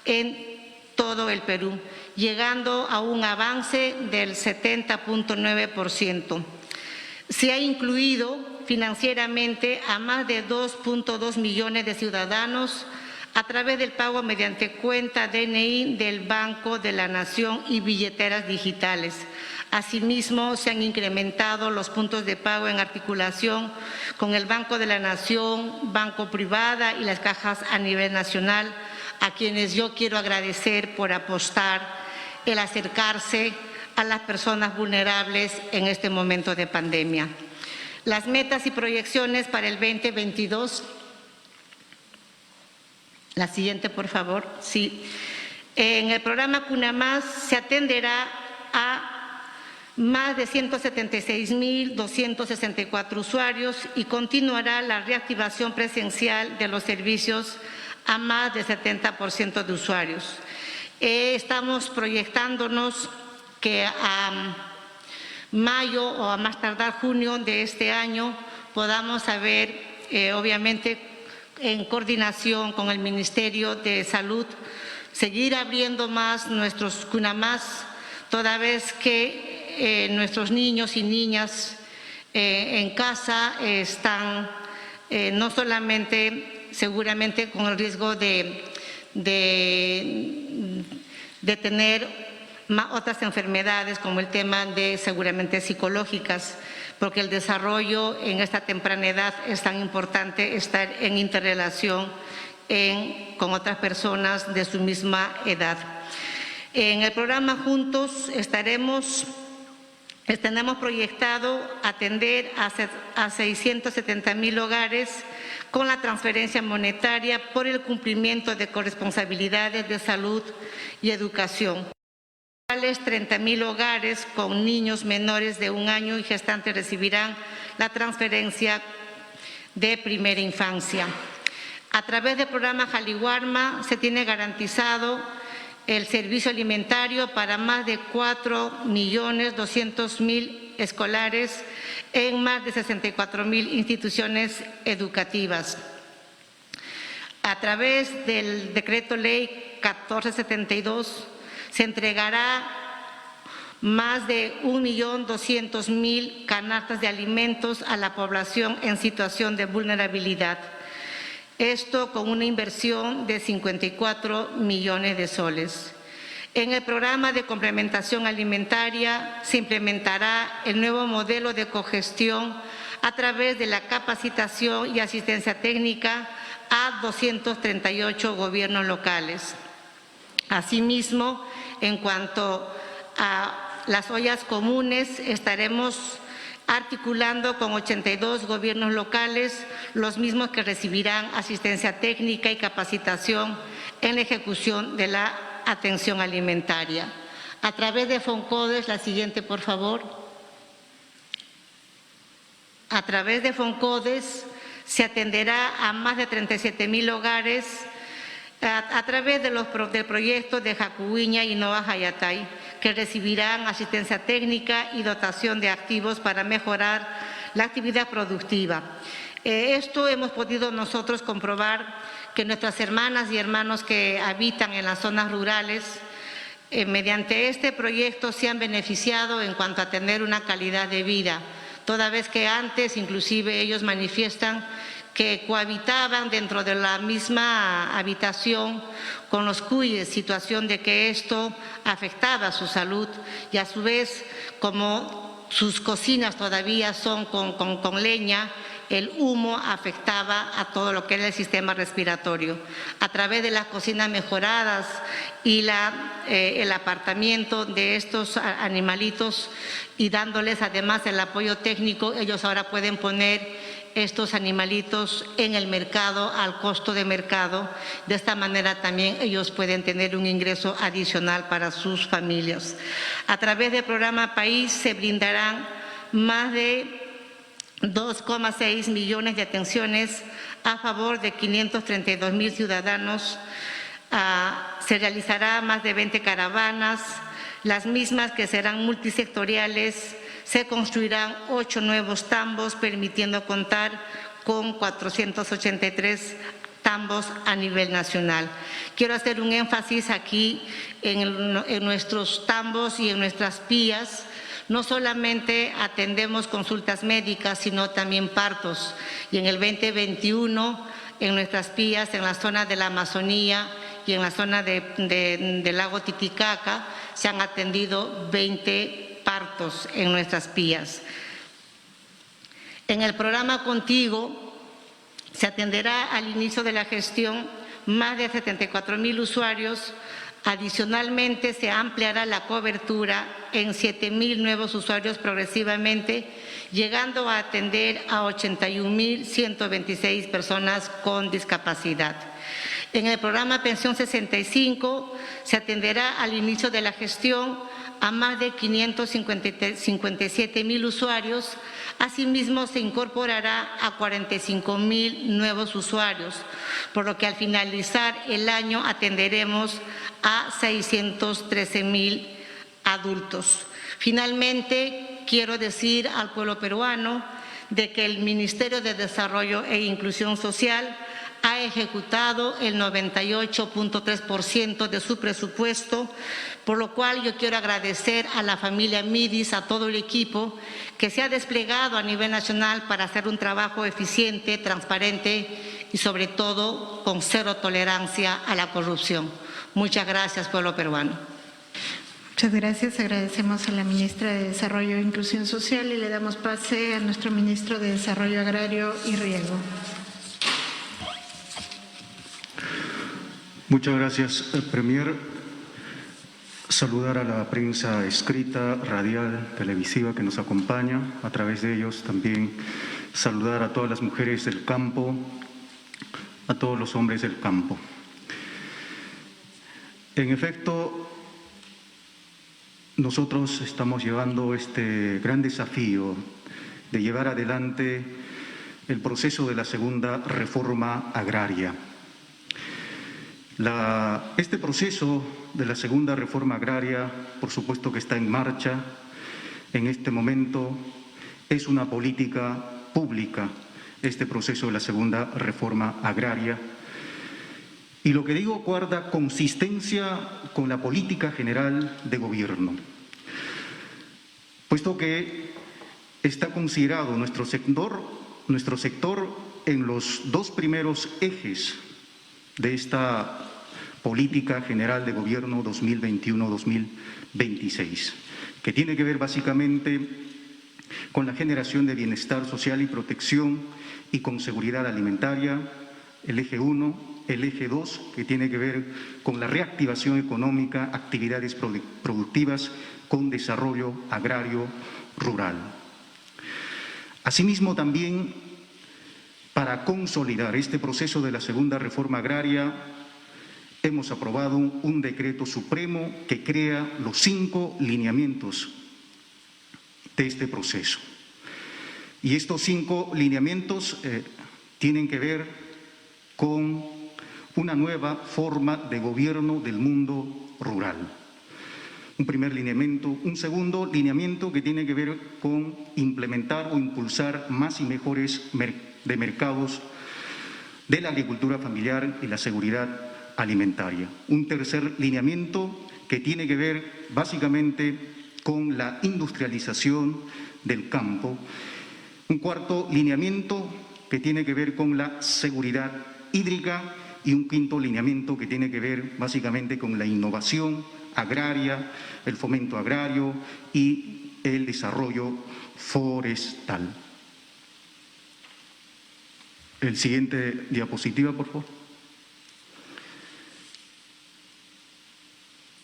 en todo el Perú, llegando a un avance del 70,9%. Se ha incluido financieramente a más de 2,2 millones de ciudadanos a través del pago mediante cuenta DNI del Banco de la Nación y billeteras digitales. Asimismo, se han incrementado los puntos de pago en articulación con el Banco de la Nación, Banco Privada y las cajas a nivel nacional, a quienes yo quiero agradecer por apostar el acercarse a las personas vulnerables en este momento de pandemia. Las metas y proyecciones para el 2022. La siguiente, por favor. Sí. En el programa CUNAMás se atenderá a más de 176,264 usuarios y continuará la reactivación presencial de los servicios a más del 70% de usuarios. Estamos proyectándonos que a mayo o a más tardar junio de este año podamos haber, obviamente, en coordinación con el Ministerio de Salud, seguir abriendo más nuestros CUNAMás, toda vez que nuestros niños y niñas en casa están no solamente seguramente con el riesgo de tener otras enfermedades como el tema de seguramente psicológicas, porque el desarrollo en esta temprana edad es tan importante estar en interrelación con otras personas de su misma edad. En el programa Juntos tenemos proyectado atender a 670,000 hogares con la transferencia monetaria por el cumplimiento de corresponsabilidades de salud y educación. 30,000 hogares con niños menores de 1 año y gestantes recibirán la transferencia de primera infancia. A través del programa Jaliwarma se tiene garantizado el servicio alimentario para más de 4,200,000 escolares en más de 64,000 instituciones educativas. A través del Decreto Ley 1472 se entregará más de 1,200,000 canastas de alimentos a la población en situación de vulnerabilidad. Esto con una inversión de 54 millones de soles. En el programa de complementación alimentaria se implementará el nuevo modelo de cogestión a través de la capacitación y asistencia técnica a 238 gobiernos locales. Asimismo, en cuanto a las ollas comunes, estaremos articulando con 82 gobiernos locales, los mismos que recibirán asistencia técnica y capacitación en la ejecución de la atención alimentaria. A través de FONCODES, la siguiente, por favor. A través de Foncodes se atenderá a más de 37.000 hogares a través del proyecto de Jacuiña y Noa Hayatay, que recibirán asistencia técnica y dotación de activos para mejorar la actividad productiva. Esto hemos podido nosotros comprobar que nuestras hermanas y hermanos que habitan en las zonas rurales, mediante este proyecto se han beneficiado en cuanto a tener una calidad de vida, toda vez que antes inclusive ellos manifiestan que cohabitaban dentro de la misma habitación con los cuyes, situación de que esto afectaba su salud y a su vez, como sus cocinas todavía son con leña, el humo afectaba a todo lo que era el sistema respiratorio. A través de las cocinas mejoradas y el apartamiento de estos animalitos y dándoles además el apoyo técnico, ellos ahora pueden poner estos animalitos en el mercado al costo de mercado. De esta manera también ellos pueden tener un ingreso adicional para sus familias. A través del programa País se brindarán más de 2,6 millones de atenciones a favor de 532.000 ciudadanos. Se realizará más de 20 caravanas, las mismas que serán multisectoriales. Se construirán 8 nuevos tambos, permitiendo contar con 483 tambos a nivel nacional. Quiero hacer un énfasis aquí en nuestros tambos y en nuestras pías. No solamente atendemos consultas médicas, sino también partos. Y en el 2021, en nuestras pías, en la zona de la Amazonía y en la zona del lago Titicaca, se han atendido 20 partos en nuestras pías. En el programa Contigo se atenderá al inicio de la gestión más de 74.000 usuarios. Adicionalmente, se ampliará la cobertura en 7.000 nuevos usuarios progresivamente, llegando a atender a 81.126 personas con discapacidad. En el programa Pensión 65 se atenderá al inicio de la gestión a más de 557.000 usuarios. Asimismo, se incorporará a 45.000 nuevos usuarios, por lo que al finalizar el año atenderemos a 613.000 adultos. Finalmente, quiero decir al pueblo peruano de que el Ministerio de Desarrollo e Inclusión Social ha ejecutado el 98.3% de su presupuesto, por lo cual yo quiero agradecer a la familia Midis, a todo el equipo que se ha desplegado a nivel nacional para hacer un trabajo eficiente, transparente y sobre todo con cero tolerancia a la corrupción. Muchas gracias, pueblo peruano. Muchas gracias. Agradecemos a la ministra de Desarrollo e Inclusión Social y le damos pase a nuestro ministro de Desarrollo Agrario y Riego. Muchas gracias, Premier. Saludar a la prensa escrita, radial, televisiva que nos acompaña. A través de ellos también saludar a todas las mujeres del campo, a todos los hombres del campo. En efecto, nosotros estamos llevando este gran desafío de llevar adelante el proceso de la segunda reforma agraria. Este proceso de la segunda reforma agraria, por supuesto que está en marcha en este momento, es una política pública, este proceso de la segunda reforma agraria. Y lo que digo guarda consistencia con la política general de gobierno, puesto que está considerado nuestro sector en los dos primeros ejes de esta política general de gobierno 2021-2026, que tiene que ver básicamente con la generación de bienestar social y protección y con seguridad alimentaria, el eje 1, el eje 2, que tiene que ver con la reactivación económica, actividades productivas con desarrollo agrario rural. Asimismo, también para consolidar este proceso de la segunda reforma agraria, hemos aprobado un decreto supremo que crea los 5 lineamientos de este proceso. Y estos 5 lineamientos tienen que ver con una nueva forma de gobierno del mundo rural. Un primer lineamiento. Un segundo lineamiento que tiene que ver con implementar o impulsar más y mejores mercados de la agricultura familiar y la seguridad alimentaria. Un tercer lineamiento que tiene que ver básicamente con la industrialización del campo. Un cuarto lineamiento que tiene que ver con la seguridad hídrica y un quinto lineamiento que tiene que ver básicamente con la innovación agraria, el fomento agrario y el desarrollo forestal. El siguiente diapositiva, por favor.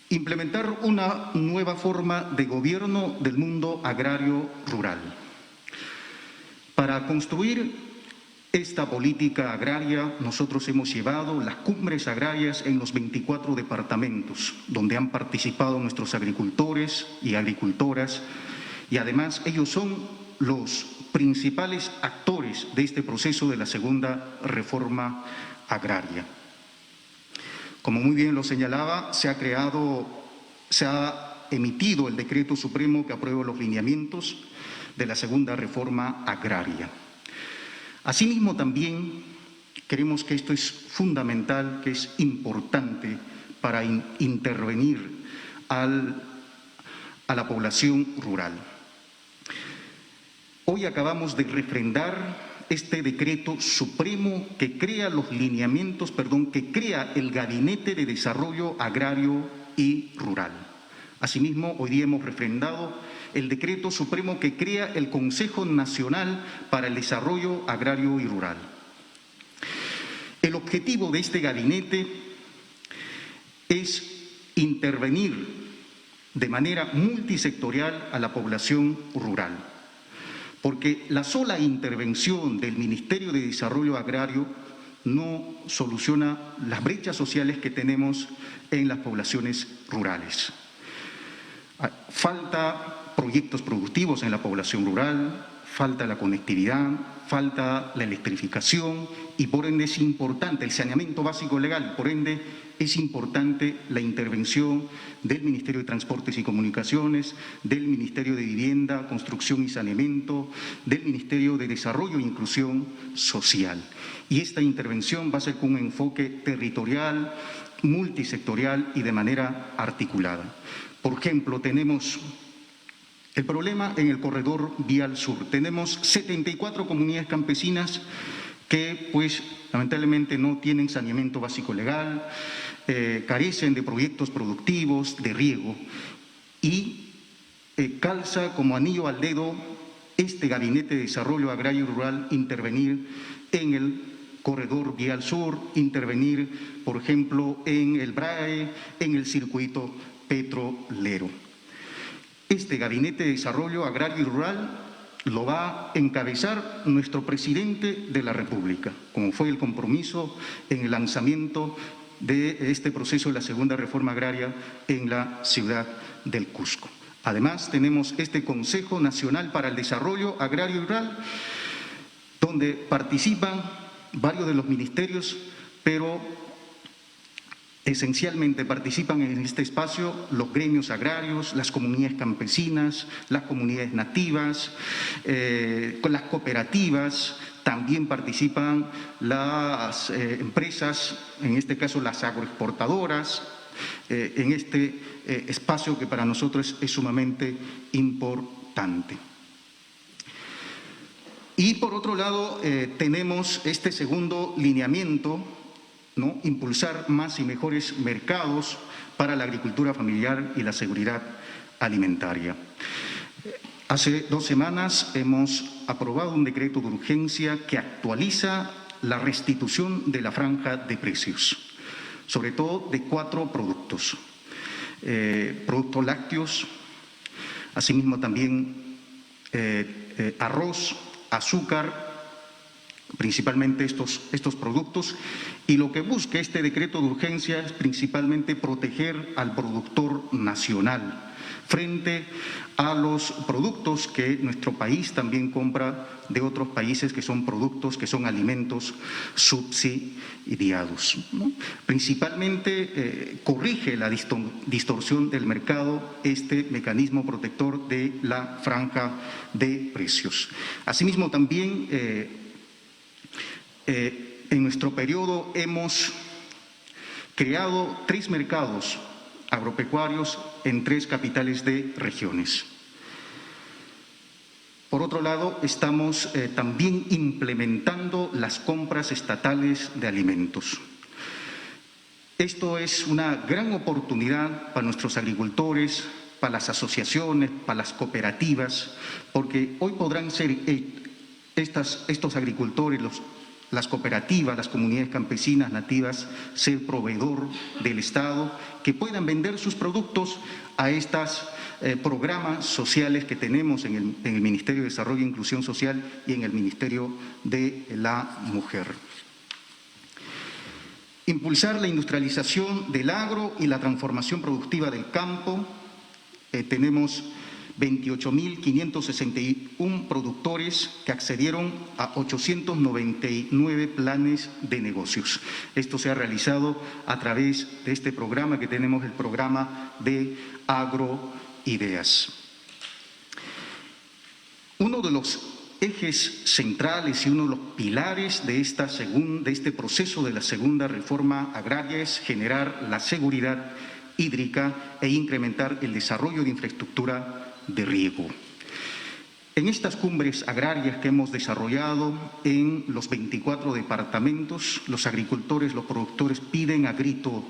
Implementar una nueva forma de gobierno del mundo agrario rural. Para construir esta política agraria, nosotros hemos llevado las cumbres agrarias en los 24 departamentos, donde han participado nuestros agricultores y agricultoras, y además ellos son los principales actores de este proceso de la segunda reforma agraria. Como muy bien lo señalaba, se ha emitido el decreto supremo que aprueba los lineamientos de la segunda reforma agraria. Asimismo, también creemos que esto es fundamental, que es importante para intervenir a la población rural. Hoy acabamos de refrendar este decreto supremo que crea los lineamientos, que crea el Gabinete de Desarrollo Agrario y Rural. Asimismo, hoy día hemos refrendado el decreto supremo que crea el Consejo Nacional para el Desarrollo Agrario y Rural. El objetivo de este gabinete es intervenir de manera multisectorial a la población rural, porque la sola intervención del Ministerio de Desarrollo Agrario no soluciona las brechas sociales que tenemos en las poblaciones rurales. Falta proyectos productivos en la población rural, falta la conectividad, falta la electrificación y por ende es importante el saneamiento básico legal, por ende es importante la intervención del Ministerio de Transportes y Comunicaciones, del Ministerio de Vivienda, Construcción y Saneamiento, del Ministerio de Desarrollo e Inclusión Social. Y esta intervención va a ser con un enfoque territorial, multisectorial y de manera articulada. Por ejemplo, tenemos el problema en el corredor vial sur. Tenemos 74 comunidades campesinas que, pues, lamentablemente no tienen saneamiento básico legal, carecen de proyectos productivos, de riego, y calza como anillo al dedo este Gabinete de Desarrollo Agrario y Rural intervenir en el corredor vial sur, intervenir, por ejemplo, en el BRAE, en el circuito petrolero. Este Gabinete de Desarrollo Agrario y Rural lo va a encabezar nuestro presidente de la República, como fue el compromiso en el lanzamiento de este proceso de la segunda reforma agraria en la ciudad del Cusco. Además, tenemos este Consejo Nacional para el Desarrollo Agrario y Rural, donde participan varios de los ministerios, pero esencialmente participan en este espacio los gremios agrarios, las comunidades campesinas, las comunidades nativas, con las cooperativas, también participan las empresas, en este caso las agroexportadoras, en este espacio que para nosotros es sumamente importante. Y por otro lado, tenemos este segundo lineamiento, ¿no? Impulsar más y mejores mercados para la agricultura familiar y la seguridad alimentaria. Hace 2 semanas hemos aprobado un decreto de urgencia que actualiza la restitución de la franja de precios, sobre todo de 4 productos. Productos lácteos, asimismo también arroz, azúcar, principalmente estos productos, y lo que busca este decreto de urgencia es principalmente proteger al productor nacional frente a los productos que nuestro país también compra de otros países, que son productos, que son alimentos subsidiados, ¿no? Principalmente corrige la distorsión del mercado este mecanismo protector de la franja de precios. Asimismo, también en nuestro periodo hemos creado 3 mercados agropecuarios en 3 capitales de regiones. Por otro lado, estamos también implementando las compras estatales de alimentos. Esto es una gran oportunidad para nuestros agricultores, para las asociaciones, para las cooperativas, porque hoy podrán ser estos agricultores, las cooperativas, las comunidades campesinas nativas, ser proveedor del Estado, que puedan vender sus productos a estos programas sociales que tenemos en el Ministerio de Desarrollo e Inclusión Social y en el Ministerio de la Mujer. Impulsar la industrialización del agro y la transformación productiva del campo. Tenemos 28.561 productores que accedieron a 899 planes de negocios. Esto se ha realizado a través de este programa que tenemos, el programa de Agroideas. Uno de los ejes centrales y uno de los pilares de este proceso de la segunda reforma agraria es generar la seguridad hídrica e incrementar el desarrollo de infraestructura de riego. En estas cumbres agrarias que hemos desarrollado en los 24 departamentos, los agricultores, los productores piden a grito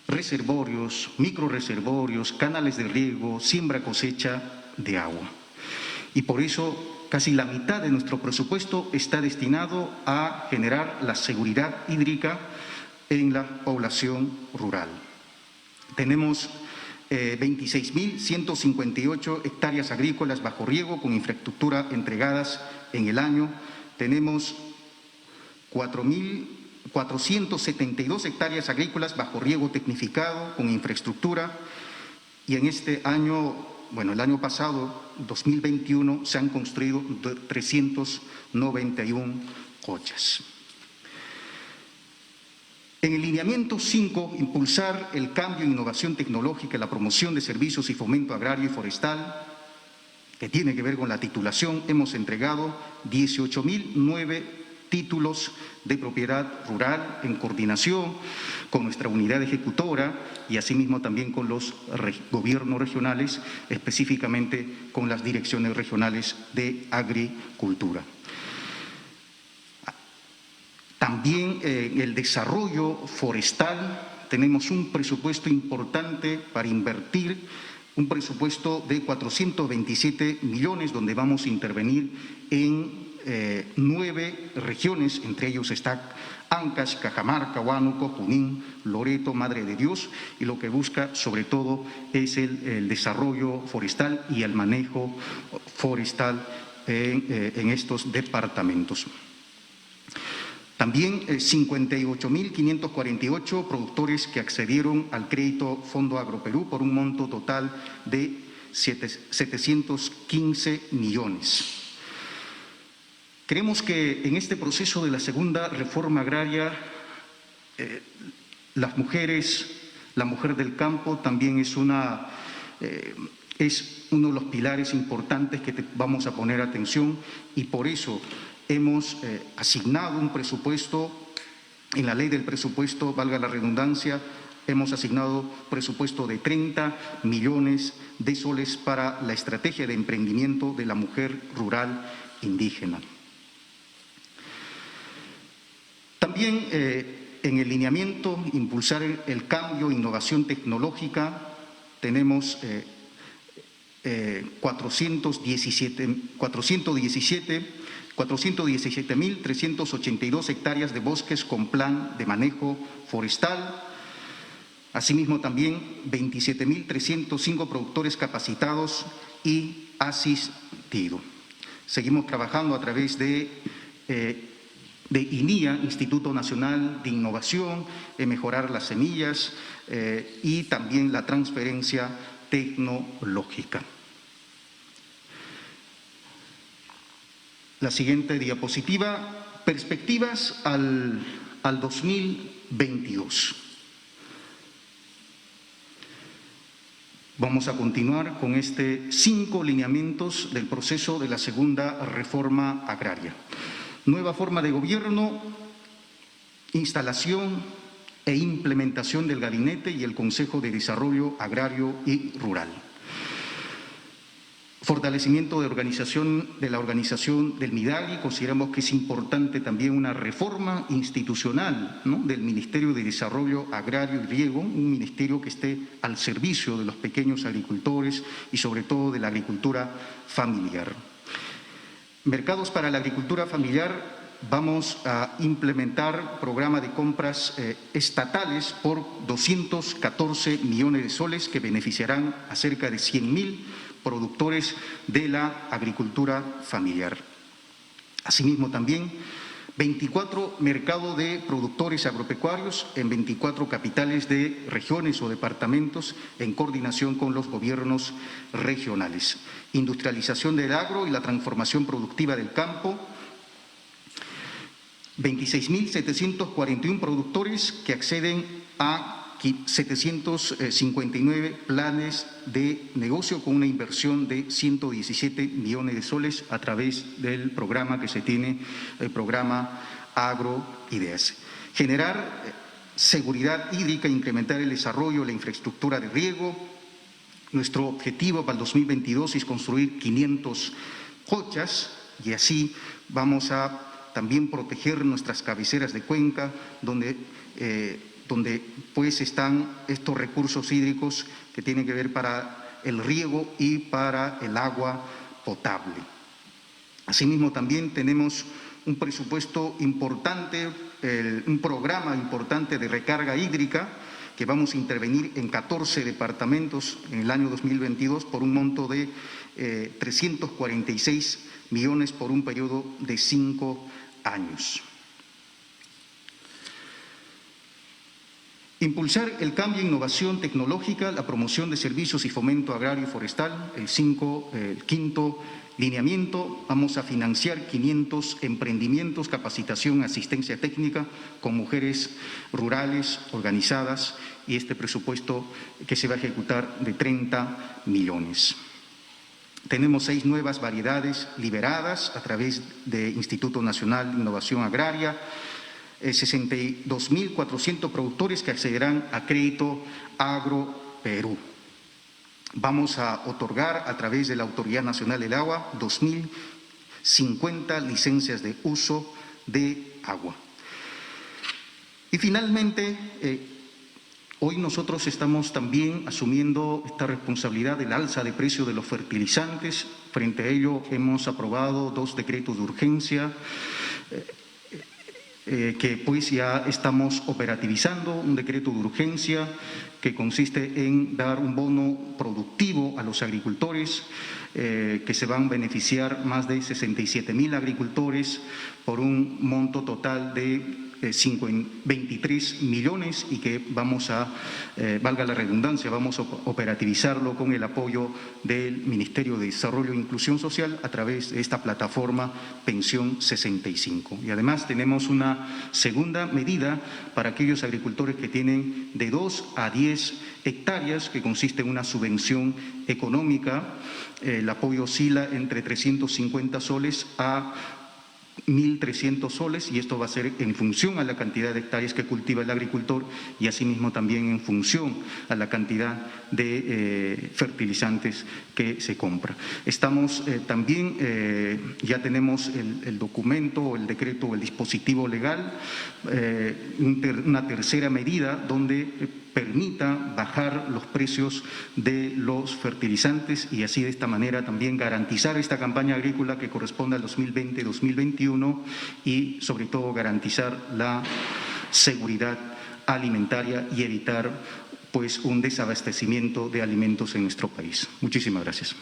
reservorios, microreservorios, canales de riego, siembra cosecha de agua. Y por eso casi la mitad de nuestro presupuesto está destinado a generar la seguridad hídrica en la población rural. Tenemos 26.158 hectáreas agrícolas bajo riego con infraestructura entregadas en el año. Tenemos 4.472 hectáreas agrícolas bajo riego tecnificado con infraestructura, y en este año, bueno, el año pasado, 2021, se han construido 391 collas. En el lineamiento 5, impulsar el cambio e innovación tecnológica, la promoción de servicios y fomento agrario y forestal, que tiene que ver con la titulación, hemos entregado 18.009 títulos de propiedad rural en coordinación con nuestra unidad ejecutora y asimismo también con los gobiernos regionales, específicamente con las direcciones regionales de agricultura. También en el desarrollo forestal tenemos un presupuesto importante para invertir, un presupuesto de 427 millones, donde vamos a intervenir en 9 regiones, entre ellos está Ancash, Cajamarca, Huánuco, Junín, Loreto, Madre de Dios, y lo que busca sobre todo es el desarrollo forestal y el manejo forestal en estos departamentos. También 58.548 productores que accedieron al crédito Fondo Agroperú por un monto total de 715 millones. Creemos que en este proceso de la segunda reforma agraria, la mujer del campo también es uno de los pilares importantes que vamos a poner atención, y por eso hemos asignado un presupuesto, en la ley del presupuesto, valga la redundancia, hemos asignado presupuesto de 30 millones de soles para la estrategia de emprendimiento de la mujer rural indígena. También en el lineamiento, impulsar el cambio e innovación tecnológica, tenemos 417.382 hectáreas de bosques con plan de manejo forestal. Asimismo, también 27.305 productores capacitados y asistidos. Seguimos trabajando a través de de INIA, Instituto Nacional de Innovación, en mejorar las semillas y también la transferencia tecnológica. La siguiente diapositiva, perspectivas al 2022. Vamos a continuar con 5 lineamientos del proceso de la segunda reforma agraria. Nueva forma de gobierno, instalación e implementación del Gabinete y el Consejo de Desarrollo Agrario y Rural. Fortalecimiento de la organización del MIDAGRI. Consideramos que es importante también una reforma institucional, ¿no?, del Ministerio de Desarrollo Agrario y Riego, un ministerio que esté al servicio de los pequeños agricultores y sobre todo de la agricultura familiar. Mercados para la agricultura familiar. Vamos a implementar programa de compras estatales por 214 millones de soles que beneficiarán a cerca de 100.000 productores de la agricultura familiar. Asimismo también 24 mercados de productores agropecuarios en 24 capitales de regiones o departamentos en coordinación con los gobiernos regionales. Industrialización del agro y la transformación productiva del campo. 26.741 productores que acceden a 759 planes de negocio con una inversión de 117 millones de soles a través del programa que se tiene, el programa Agroideas. Generar seguridad hídrica, incrementar el desarrollo, la infraestructura de riego. Nuestro objetivo para el 2022 es construir 500 cochas y así vamos a también proteger nuestras cabeceras de cuenca, donde pues están estos recursos hídricos que tienen que ver para el riego y para el agua potable. Asimismo, también tenemos un presupuesto importante, un programa importante de recarga hídrica que vamos a intervenir en 14 departamentos en el año 2022 por un monto de 346 millones por un periodo de 5 años. Impulsar el cambio e innovación tecnológica, la promoción de servicios y fomento agrario y forestal, el quinto lineamiento. Vamos a financiar 500 emprendimientos, capacitación, asistencia técnica con mujeres rurales organizadas y este presupuesto que se va a ejecutar de 30 millones. Tenemos 6 nuevas variedades liberadas a través del Instituto Nacional de Innovación Agraria, 62.400 productores que accederán a crédito Agro Perú. Vamos a otorgar a través de la Autoridad Nacional del Agua 2.050 licencias de uso de agua. Y finalmente, hoy nosotros estamos también asumiendo esta responsabilidad del alza de precio de los fertilizantes. Frente a ello hemos aprobado 2 decretos de urgencia que pues ya estamos operativizando. Un decreto de urgencia que consiste en dar un bono productivo a los agricultores que se van a beneficiar más de 67.000 agricultores por un monto total de 23 millones y que vamos a, valga la redundancia, vamos a operativizarlo con el apoyo del Ministerio de Desarrollo e Inclusión Social a través de esta plataforma Pensión 65. Y además tenemos una segunda medida para aquellos agricultores que tienen de 2 a 10 hectáreas, que consiste en una subvención económica. El apoyo oscila entre 350 soles a 1.300 soles y esto va a ser en función a la cantidad de hectáreas que cultiva el agricultor y asimismo también en función a la cantidad de fertilizantes que se compra. Estamos también, ya tenemos el documento, el decreto, el dispositivo legal, una tercera medida donde permita bajar los precios de los fertilizantes y así de esta manera también garantizar esta campaña agrícola que corresponde al 2020-2021 y sobre todo garantizar la seguridad alimentaria y evitar pues un desabastecimiento de alimentos en nuestro país. Muchísimas gracias.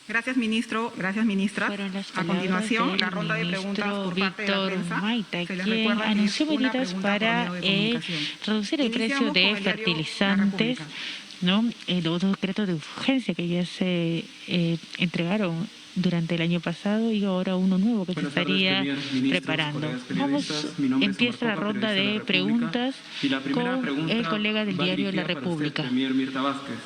Gracias, ministro. Gracias, ministra. Fueron las A palabras continuación, del la ronda de preguntas ministro por parte de la Víctor prensa. Maita, Se les quien recuerda que anunció es una medidas pregunta por para medio de comunicación. reducir el precio Iniciamos de con el diario La fertilizantes, República. ¿no? Los dos decretos de urgencia que ya se entregaron durante el año pasado y ahora uno nuevo que Buenas se estaría tardes, ministros, preparando. colegas Vamos, periodistas. Mi nombre es empieza Omar la Coca, ronda periodista de La República. preguntas Y la primera con pregunta el colega del va diario La dirigida para usted, República. Premier Mirta Vázquez.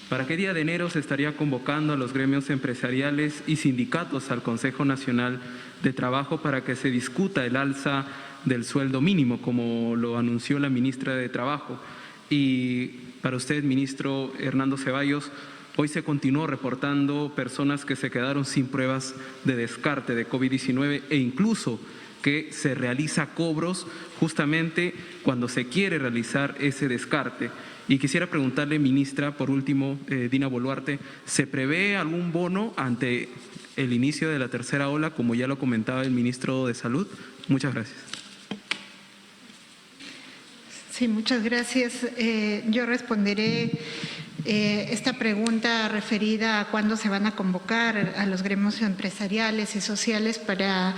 ¿Para qué día de enero se estaría convocando a los gremios empresariales y sindicatos al Consejo Nacional de Trabajo para que se discuta el alza del sueldo mínimo, como lo anunció la ministra de Trabajo? Y para usted, ministro Hernando Ceballos, hoy se continuó reportando personas que se quedaron sin pruebas de descarte de COVID-19 e incluso que se realiza cobros justamente cuando se quiere realizar ese descarte. Y quisiera preguntarle, ministra, por último, Dina Boluarte, ¿se prevé algún bono ante el inicio de la tercera ola, como ya lo comentaba el ministro de Salud? Muchas gracias. Sí, muchas gracias. Yo responderé esta pregunta referida a cuándo se van a convocar a los gremios empresariales y sociales para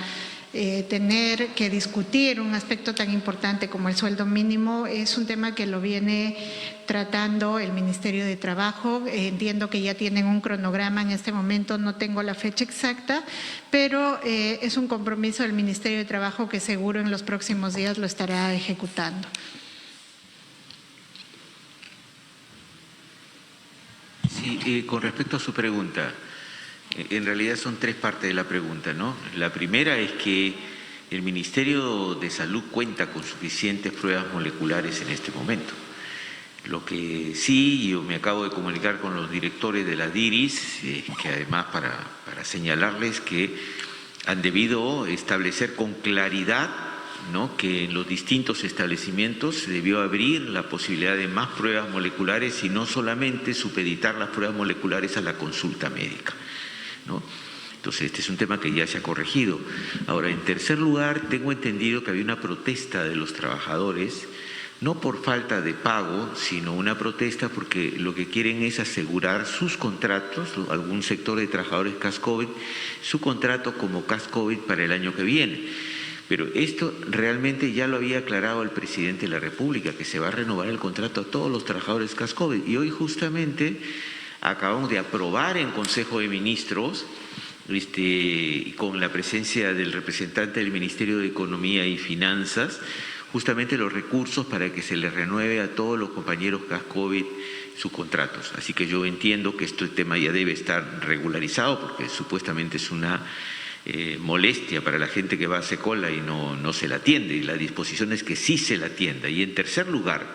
tener que discutir un aspecto tan importante como el sueldo mínimo. Es un tema que lo viene tratando el Ministerio de Trabajo. Entiendo que ya tienen un cronograma en este momento, no tengo la fecha exacta, pero es un compromiso del Ministerio de Trabajo que seguro en los próximos días lo estará ejecutando. Sí, con respecto a su pregunta, en realidad son tres partes de la pregunta, ¿no? La primera es que el Ministerio de Salud cuenta con suficientes pruebas moleculares en este momento. Lo que sí, yo me acabo de comunicar con los directores de la DIRIS, que además para señalarles que han debido establecer con claridad, ¿no?, que en los distintos establecimientos se debió abrir la posibilidad de más pruebas moleculares y no solamente supeditar las pruebas moleculares a la consulta médica, ¿no? Entonces, este es un tema que ya se ha corregido. Ahora, en tercer lugar, tengo entendido que había una protesta de los trabajadores, no por falta de pago, sino una protesta porque lo que quieren es asegurar sus contratos, algún sector de trabajadores CAS-COVID, su contrato como CAS-COVID para el año que viene. Pero esto realmente ya lo había aclarado el presidente de la República, que se va a renovar el contrato a todos los trabajadores CAS-COVID. Y hoy justamente acabamos de aprobar en Consejo de Ministros, con la presencia del representante del Ministerio de Economía y Finanzas, justamente los recursos para que se les renueve a todos los compañeros CAS-COVID sus contratos. Así que yo entiendo que este tema ya debe estar regularizado porque supuestamente es una molestia para la gente que va a hacer cola y no se la atiende, y la disposición es que sí se la atienda. Y en tercer lugar,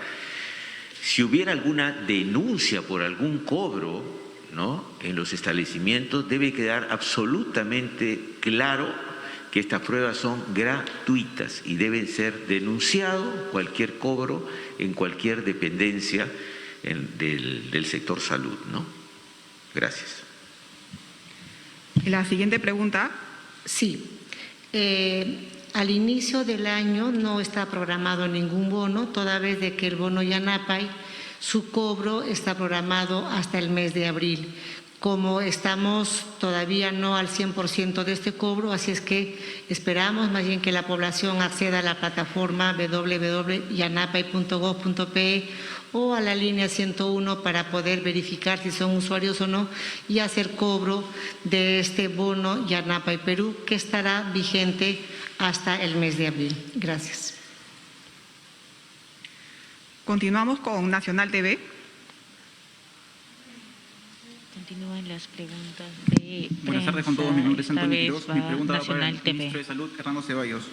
si hubiera alguna denuncia por algún cobro, ¿no?, en los establecimientos, debe quedar absolutamente claro que estas pruebas son gratuitas y deben ser denunciado cualquier cobro en cualquier dependencia del sector salud, ¿no? Gracias. La siguiente pregunta. Sí. Al inicio del año no está programado ningún bono, toda vez de que el bono Yanapay, su cobro está programado hasta el mes de abril. Como estamos todavía no al 100% de este cobro, así es que esperamos más bien que la población acceda a la plataforma www.yanapay.gov.pe o a la línea 101 para poder verificar si son usuarios o no y hacer cobro de este bono Yanapay Perú, que estará vigente hasta el mes de abril. Gracias. Continuamos con Nacional TV. Continúan las preguntas de prensa. Buenas tardes con todos, mi nombre es Esta Antonio vez Quiroz. Mi pregunta va para Nacional el TV. ministro de Salud, Hernando Ceballos.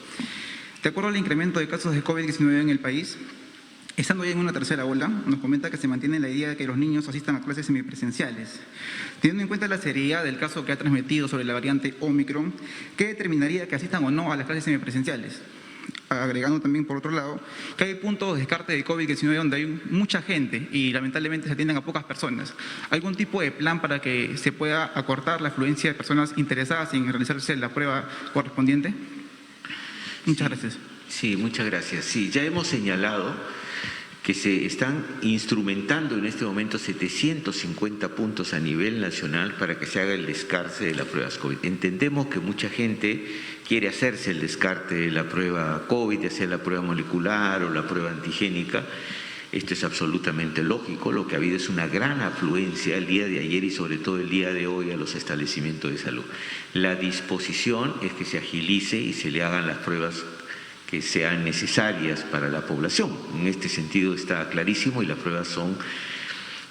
De acuerdo al incremento de casos de COVID-19 en el país, estando ya en una tercera ola, nos comenta que se mantiene la idea de que los niños asistan a clases semipresenciales. Teniendo en cuenta la seriedad del caso que ha transmitido sobre la variante Omicron, ¿qué determinaría que asistan o no a las clases semipresenciales? Agregando también, por otro lado, que hay puntos de descarte de COVID-19 donde hay mucha gente y lamentablemente se atienden a pocas personas. ¿Algún tipo de plan para que se pueda acortar la afluencia de personas interesadas en realizarse la prueba correspondiente? Muchas gracias. Sí, muchas gracias. Sí, ya hemos señalado que se están instrumentando en este momento 750 puntos a nivel nacional para que se haga el descarte de las pruebas COVID. Entendemos que mucha gente quiere hacerse el descarte de la prueba COVID, ya sea la prueba molecular o la prueba antigénica. Esto es absolutamente lógico. Lo que ha habido es una gran afluencia el día de ayer y sobre todo el día de hoy a los establecimientos de salud. La disposición es que se agilice y se le hagan las pruebas que sean necesarias para la población. En este sentido está clarísimo y las pruebas son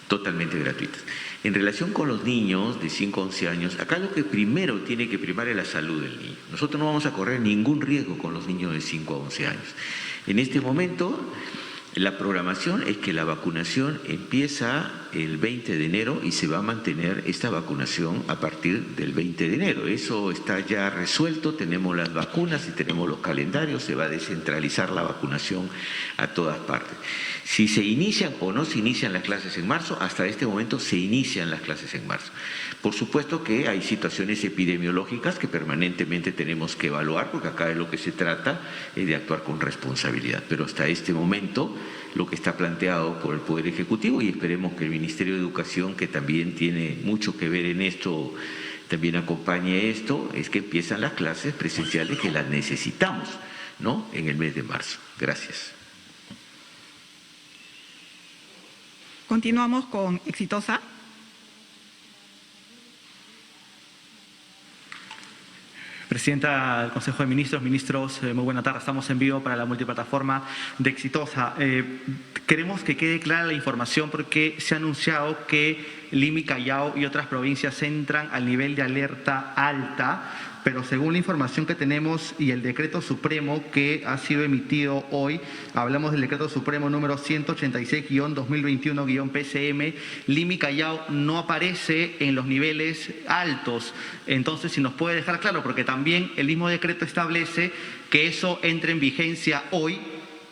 totalmente gratuitas. En relación con los niños de 5 a 11 años, acá lo que primero tiene que primar es la salud del niño. Nosotros no vamos a correr ningún riesgo con los niños de 5 a 11 años. En este momento, la programación es que la vacunación empieza el 20 de enero y se va a mantener esta vacunación a partir del 20 de enero. Eso está ya resuelto, tenemos las vacunas y tenemos los calendarios, se va a descentralizar la vacunación a todas partes. Si se inician o no se inician las clases en marzo, hasta este momento se inician las clases en marzo. Por supuesto que hay situaciones epidemiológicas que permanentemente tenemos que evaluar, porque acá de lo que se trata es de actuar con responsabilidad. Pero hasta este momento lo que está planteado por el Poder Ejecutivo, y esperemos que el Ministerio de Educación, que también tiene mucho que ver en esto, también acompañe esto, es que empiezan las clases presenciales que las necesitamos, ¿no?, en el mes de marzo. Gracias. Continuamos con Exitosa. Presidenta del Consejo de Ministros, muy buena tarde. Estamos en vivo para la multiplataforma de Exitosa. Queremos que quede clara la información porque se ha anunciado que Lima y Callao y otras provincias entran al nivel de alerta alta, pero según la información que tenemos y el decreto supremo que ha sido emitido hoy, hablamos del decreto supremo número 186-2021-PCM, Lima y Callao no aparece en los niveles altos. Entonces, si nos puede dejar claro, porque también el mismo decreto establece que eso entre en vigencia hoy.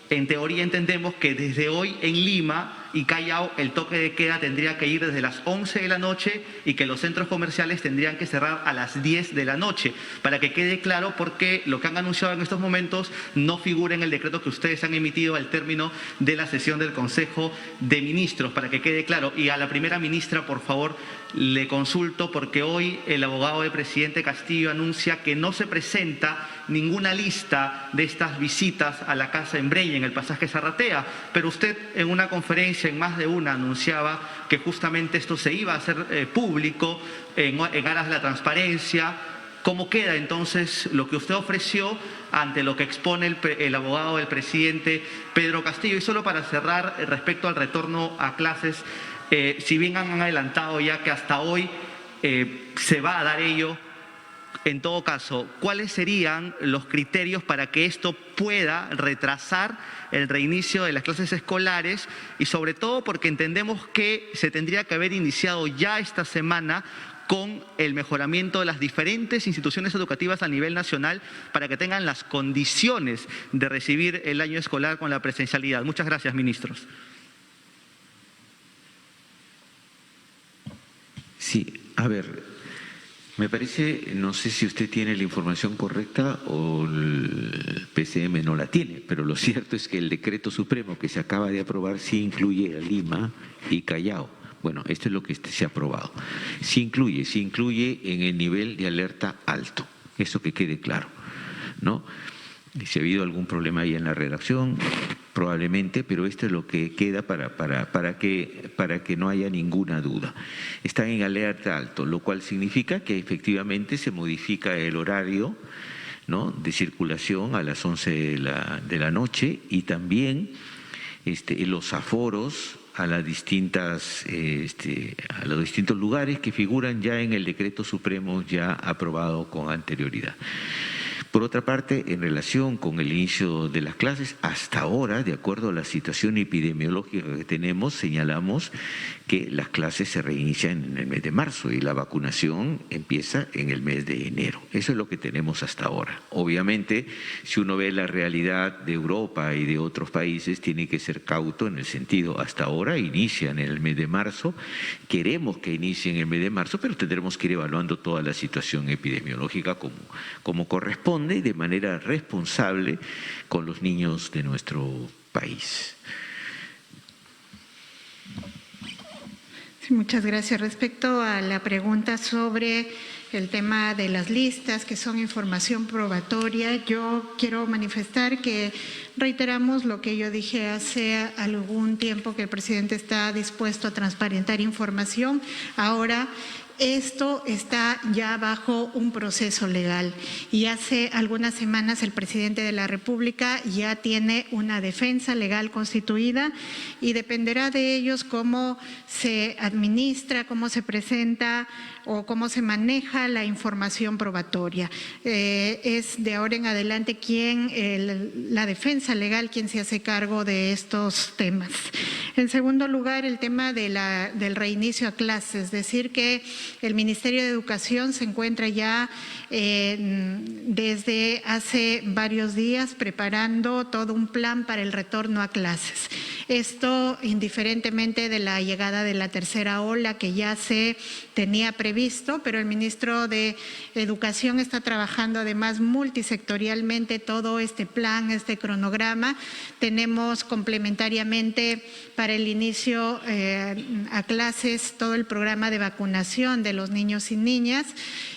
En teoría entendemos que desde hoy en Lima y Callao el toque de queda tendría que ir desde las 11 de la noche y que los centros comerciales tendrían que cerrar a las 10 de la noche. Para que quede claro, porque lo que han anunciado en estos momentos no figura en el decreto que ustedes han emitido al término de la sesión del Consejo de Ministros, para que quede claro. Y a la primera ministra, por favor, le consulto, porque hoy el abogado del presidente Castillo anuncia que no se presenta ninguna lista de estas visitas a la Casa Embreña en el pasaje Zarratea, pero usted en una conferencia, en más de una, anunciaba que justamente esto se iba a hacer público en aras de la transparencia. ¿Cómo queda entonces lo que usted ofreció ante lo que expone el abogado del presidente Pedro Castillo? Y solo para cerrar, respecto al retorno a clases, si bien han adelantado ya que hasta hoy se va a dar ello, en todo caso, ¿cuáles serían los criterios para que esto pueda retrasar el reinicio de las clases escolares? Y sobre todo porque entendemos que se tendría que haber iniciado ya esta semana con el mejoramiento de las diferentes instituciones educativas a nivel nacional para que tengan las condiciones de recibir el año escolar con la presencialidad. Muchas gracias, ministros. Sí, a ver, me parece, no sé si usted tiene la información correcta o el PCM no la tiene, pero lo cierto es que el decreto supremo que se acaba de aprobar sí incluye a Lima y Callao. Bueno, esto es lo que se ha aprobado. Sí incluye en el nivel de alerta alto, eso que quede claro, ¿no? Si ha habido algún problema ahí en la redacción, probablemente, pero esto es lo que queda para que no haya ninguna duda. Están en alerta alto, lo cual significa que efectivamente se modifica el horario, ¿no?, de circulación a las 11 de la noche y también los aforos a los distintos lugares que figuran ya en el decreto supremo ya aprobado con anterioridad. Por otra parte, en relación con el inicio de las clases, hasta ahora, de acuerdo a la situación epidemiológica que tenemos, señalamos que las clases se reinician en el mes de marzo y la vacunación empieza en el mes de enero. Eso es lo que tenemos hasta ahora. Obviamente, si uno ve la realidad de Europa y de otros países, tiene que ser cauto en el sentido, hasta ahora inician en el mes de marzo, queremos que inicien en el mes de marzo, pero tendremos que ir evaluando toda la situación epidemiológica como corresponde, de manera responsable con los niños de nuestro país. Sí, muchas gracias. Respecto a la pregunta sobre el tema de las listas, que son información probatoria, yo quiero manifestar que reiteramos lo que yo dije hace algún tiempo, que el presidente está dispuesto a transparentar información. Ahora, esto está ya bajo un proceso legal y hace algunas semanas el presidente de la República ya tiene una defensa legal constituida y dependerá de ellos cómo se administra, cómo se presenta o cómo se maneja la información probatoria. Es de ahora en adelante la defensa legal quien se hace cargo de estos temas. En segundo lugar, el tema del reinicio a clases, decir que el Ministerio de Educación se encuentra ya desde hace varios días preparando todo un plan para el retorno a clases. Esto indiferentemente de la llegada de la tercera ola que ya se tenía previsto, pero el ministro de Educación está trabajando además multisectorialmente todo este plan, este cronograma. Tenemos complementariamente para el inicio a clases todo el programa de vacunación de los niños y niñas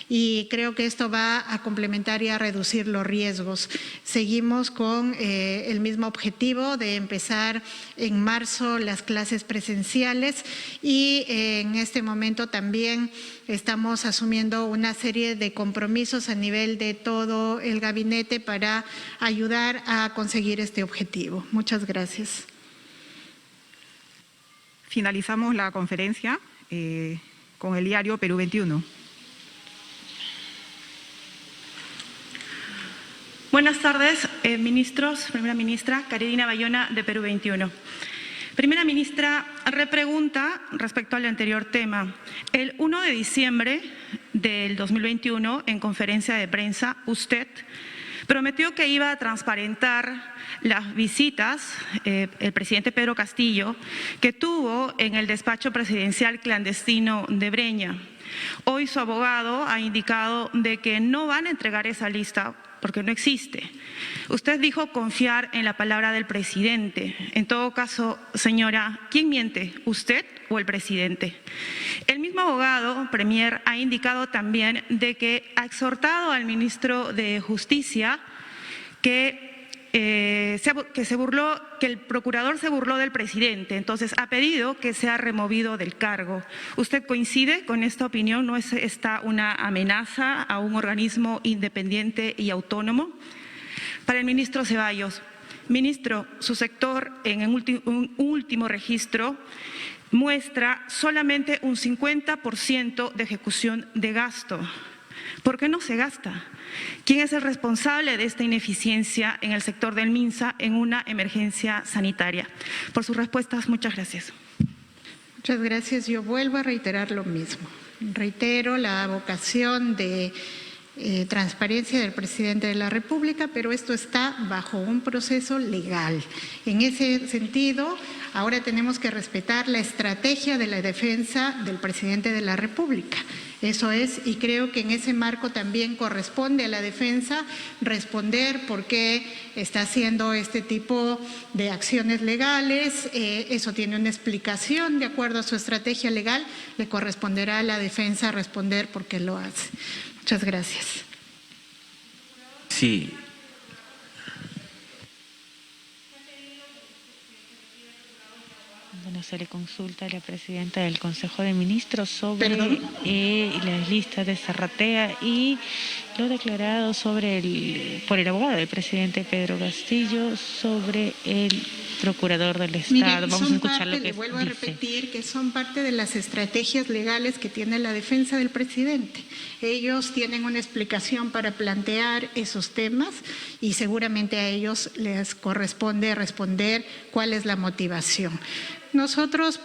y creo que esto va a complementar y a reducir los riesgos. Seguimos con el mismo objetivo de empezar en marzo las clases presenciales y en este momento también estamos asumiendo una serie de compromisos a nivel de todo el gabinete para ayudar a conseguir este objetivo. Muchas gracias. Finalizamos la conferencia con el diario Perú 21. Buenas tardes, ministros. Primera ministra, Carolina Bayona, de Perú 21. Primera ministra, repregunta respecto al anterior tema. El 1 de diciembre del 2021, en conferencia de prensa, usted prometió que iba a transparentar las visitas, el presidente Pedro Castillo, que tuvo en el despacho presidencial clandestino de Breña. Hoy su abogado ha indicado de que no van a entregar esa lista porque no existe. Usted dijo confiar en la palabra del presidente. En todo caso, señora, ¿quién miente, usted o el presidente? El mismo abogado, Premier, ha indicado también de que ha exhortado al ministro de Justicia que el procurador se burló del presidente, entonces ha pedido que sea removido del cargo. ¿Usted coincide con esta opinión? ¿No es esta una amenaza a un organismo independiente y autónomo? Para el ministro Ceballos. Ministro, su sector en un último registro muestra solamente un 50% de ejecución de gasto. ¿Por qué no se gasta? ¿Quién es el responsable de esta ineficiencia en el sector del MINSA en una emergencia sanitaria? Por sus respuestas, muchas gracias. Muchas gracias. Yo vuelvo a reiterar lo mismo. Reitero la vocación de transparencia del presidente de la República, pero esto está bajo un proceso legal. En ese sentido, ahora tenemos que respetar la estrategia de la defensa del presidente de la República. Eso es, y creo que en ese marco también corresponde a la defensa responder por qué está haciendo este tipo de acciones legales. Eso tiene una explicación de acuerdo a su estrategia legal. Le corresponderá a la defensa responder por qué lo hace. Muchas gracias. Sí. Bueno, se le consulta a la presidenta del Consejo de Ministros sobre las listas de Zarratea y lo declarado por el abogado del presidente Pedro Castillo sobre el procurador del Estado. Mire, vamos a escuchar lo que le vuelvo dice. a repetir que son parte de las estrategias legales que tiene la defensa del presidente. Ellos tienen una explicación para plantear esos temas y seguramente a ellos les corresponde responder cuál es la motivación. Nosotros,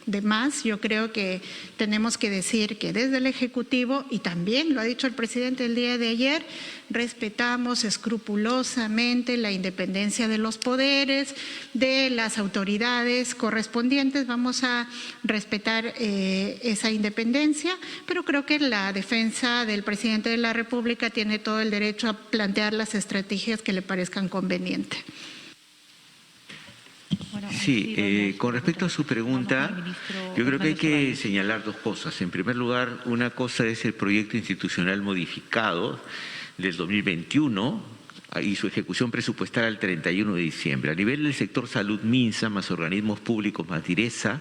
demás, yo creo que tenemos que decir que desde el Ejecutivo, y también lo ha dicho el presidente el día de ayer, respetamos escrupulosamente la independencia de los poderes, de las autoridades correspondientes. Vamos a respetar esa independencia, pero creo que la defensa del presidente de la República tiene todo el derecho a plantear las estrategias que le parezcan convenientes. Bueno, Sí, con respecto a su pregunta, yo creo que hay que señalar dos cosas. En primer lugar, una cosa es el proyecto institucional modificado del 2021 y su ejecución presupuestaria al 31 de diciembre. A nivel del sector salud, MINSA, más organismos públicos, más DIRESA,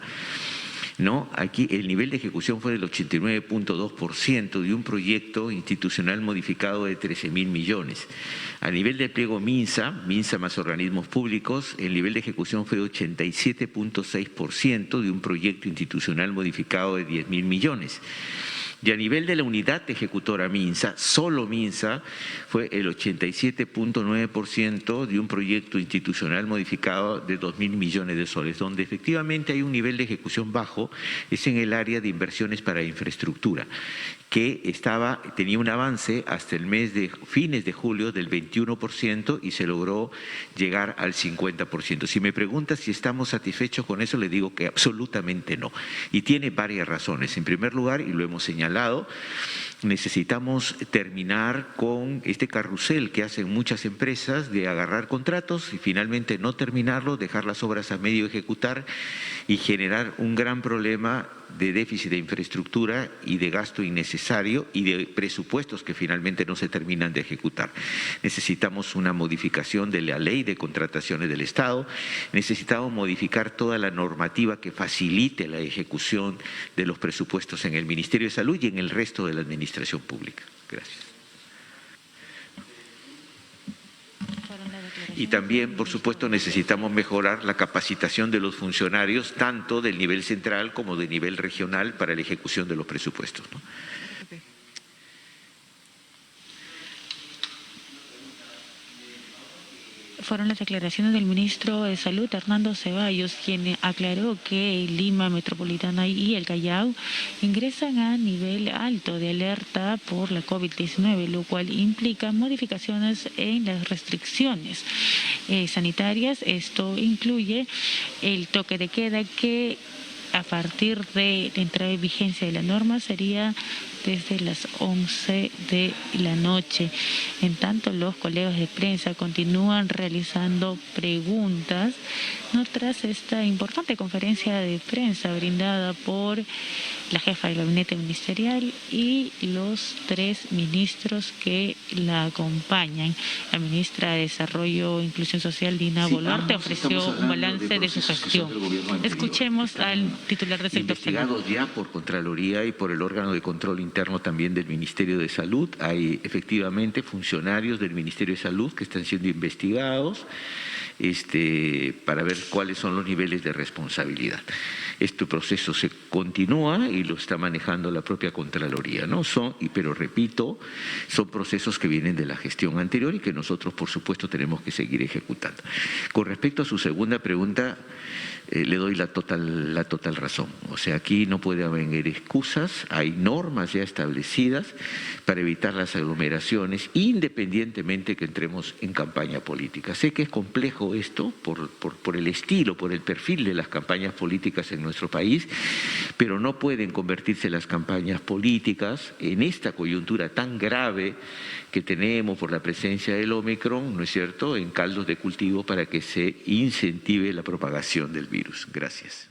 ¿no? Aquí el nivel de ejecución fue del 89.2% de un proyecto institucional modificado de 13.000 millones. A nivel de pliego MINSA más organismos públicos, el nivel de ejecución fue de 87.6% de un proyecto institucional modificado de 10.000 millones. Y a nivel de la unidad ejecutora MINSA, solo MINSA, fue el 87.9% de un proyecto institucional modificado de 2.000 millones de soles. Donde efectivamente hay un nivel de ejecución bajo es en el área de inversiones para infraestructura, que tenía un avance hasta el mes de fines de julio del 21% y se logró llegar al 50%. Si me pregunta si estamos satisfechos con eso, le digo que absolutamente no. Y tiene varias razones. En primer lugar, y lo hemos señalado, necesitamos terminar con este carrusel que hacen muchas empresas de agarrar contratos y finalmente no terminarlo, dejar las obras a medio ejecutar y generar un gran problema de déficit de infraestructura y de gasto innecesario y de presupuestos que finalmente no se terminan de ejecutar. Necesitamos una modificación de la ley de contrataciones del Estado, necesitamos modificar toda la normativa que facilite la ejecución de los presupuestos en el Ministerio de Salud y en el resto de la administración pública. Gracias. Y también, por supuesto, necesitamos mejorar la capacitación de los funcionarios, tanto del nivel central como del nivel regional, para la ejecución de los presupuestos, ¿no? Fueron las declaraciones del ministro de Salud, Hernando Ceballos, quien aclaró que Lima Metropolitana y el Callao ingresan a nivel alto de alerta por la COVID-19, lo cual implica modificaciones en las restricciones sanitarias. Esto incluye el toque de queda, que a partir de la entrada en vigencia de la norma sería desde las 11 de la noche. En tanto, los colegas de prensa continúan realizando preguntas, ¿no?, tras esta importante conferencia de prensa brindada por la jefa del gabinete ministerial y los 3 ministros que la acompañan. La ministra de Desarrollo e Inclusión Social, Dina Boluarte, ofreció un balance de su gestión. Escuchemos al titular del sector. Investigados ya por Contraloría y por el órgano de control interno también del Ministerio de Salud. Hay efectivamente funcionarios del Ministerio de Salud que están siendo investigados para ver cuáles son los niveles de responsabilidad. Este proceso se continúa y lo está manejando la propia Contraloría, ¿no? Pero repito, son procesos que vienen de la gestión anterior y que nosotros, por supuesto, tenemos que seguir ejecutando. Con respecto a su segunda pregunta, le doy la total razón. O sea, aquí no puede haber excusas, hay normas ya establecidas para evitar las aglomeraciones, independientemente que entremos en campaña política. Sé que es complejo esto por el estilo, por el perfil de las campañas políticas en nuestro país, pero no pueden convertirse las campañas políticas en esta coyuntura tan grave que tenemos por la presencia del Ómicron, ¿no es cierto?, en caldos de cultivo para que se incentive la propagación del virus. Gracias.